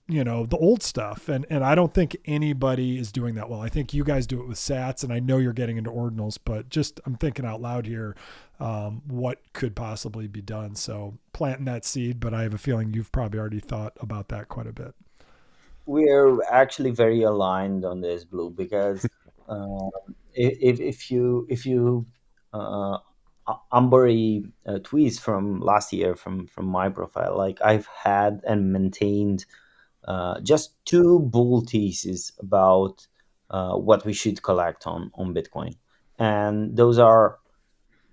Speaker 1: the old stuff. And I don't think anybody is doing that well. I think you guys do it with sats, and I know you're getting into ordinals, but just, I'm thinking out loud here, what could possibly be done. So planting that seed, but I have a feeling you've probably already thought about that quite a bit.
Speaker 2: We're actually very aligned on this, Blue, because if you Umbury tweets from last year from my profile, like, I've had and maintained just 2 bull theses about what we should collect on Bitcoin. And those are,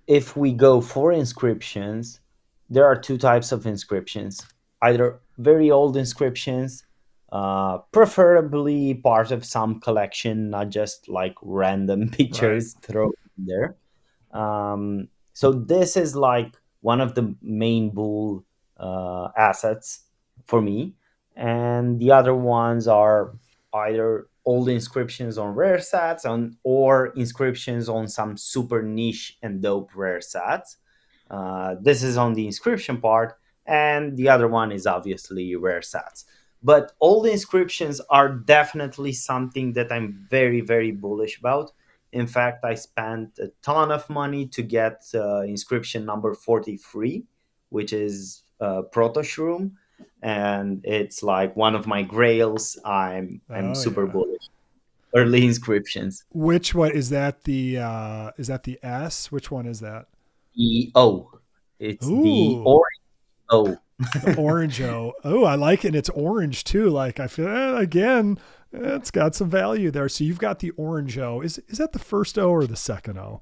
Speaker 2: if we go for inscriptions, there are 2 types of inscriptions, either very old inscriptions, preferably part of some collection, not just like random pictures thrown in there. So this is like one of the main bull assets for me. And the other ones are either old inscriptions on rare sats or inscriptions on some super niche and dope rare sats. This is on the inscription part, and the other one is obviously rare sats. But old inscriptions are definitely something that I'm very, very bullish about. In fact, I spent a ton of money to get inscription number 43, which is Proto Shroom, and it's like one of my grails. I'm super bullish. Early inscriptions.
Speaker 1: Which one is that? The S? Which one is that?
Speaker 2: O. It's the orange O.
Speaker 1: The orange O. Oh, I like it. And it's orange too. Like, I feel, again, it's got some value there. So you've got the orange O. Is that the first O or the second O?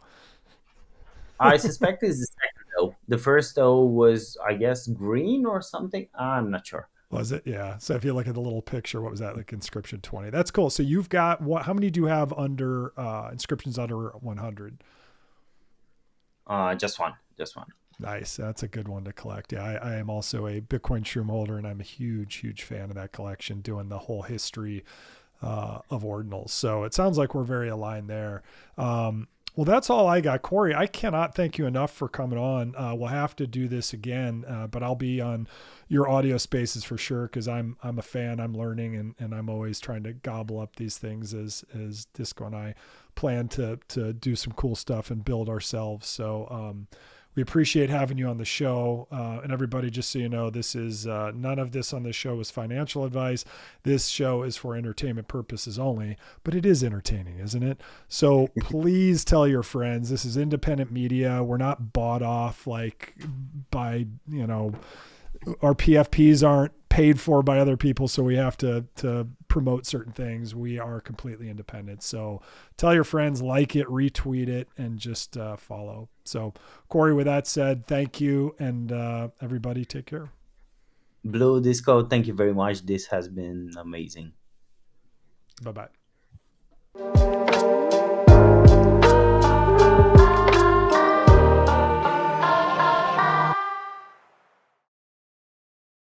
Speaker 2: I suspect it's the second O. The first O was, I guess, green or something. I'm not sure.
Speaker 1: Was it? Yeah. So if you look at the little picture, what was that? Like inscription 20. That's cool. So you've got how many do you have under inscriptions under 100?
Speaker 2: Just one.
Speaker 1: Nice. That's a good one to collect. Yeah. I am also a Bitcoin Shroom holder, and I'm a huge, huge fan of that collection, doing the whole history of Ordinals. So it sounds like we're very aligned there. Well, that's all I got. Quary, I cannot thank you enough for coming on. We'll have to do this again, but I'll be on your audio spaces for sure, because I'm a fan. I'm learning, and I'm always trying to gobble up these things as Disco and I plan to do some cool stuff and build ourselves. So we appreciate having you on the show. And everybody, just so you know, this is none of this on this show is financial advice. This show is for entertainment purposes only, but it is entertaining, isn't it? So please tell your friends. This is independent media. We're not bought off like by, our PFPs aren't paid for by other people, so we have to promote certain things. We are completely independent. So tell your friends, like it, retweet it, and just follow. So Quary, with that said, thank you, and everybody take care.
Speaker 2: Blue Disco, thank you very much. This has been amazing.
Speaker 1: Bye-bye.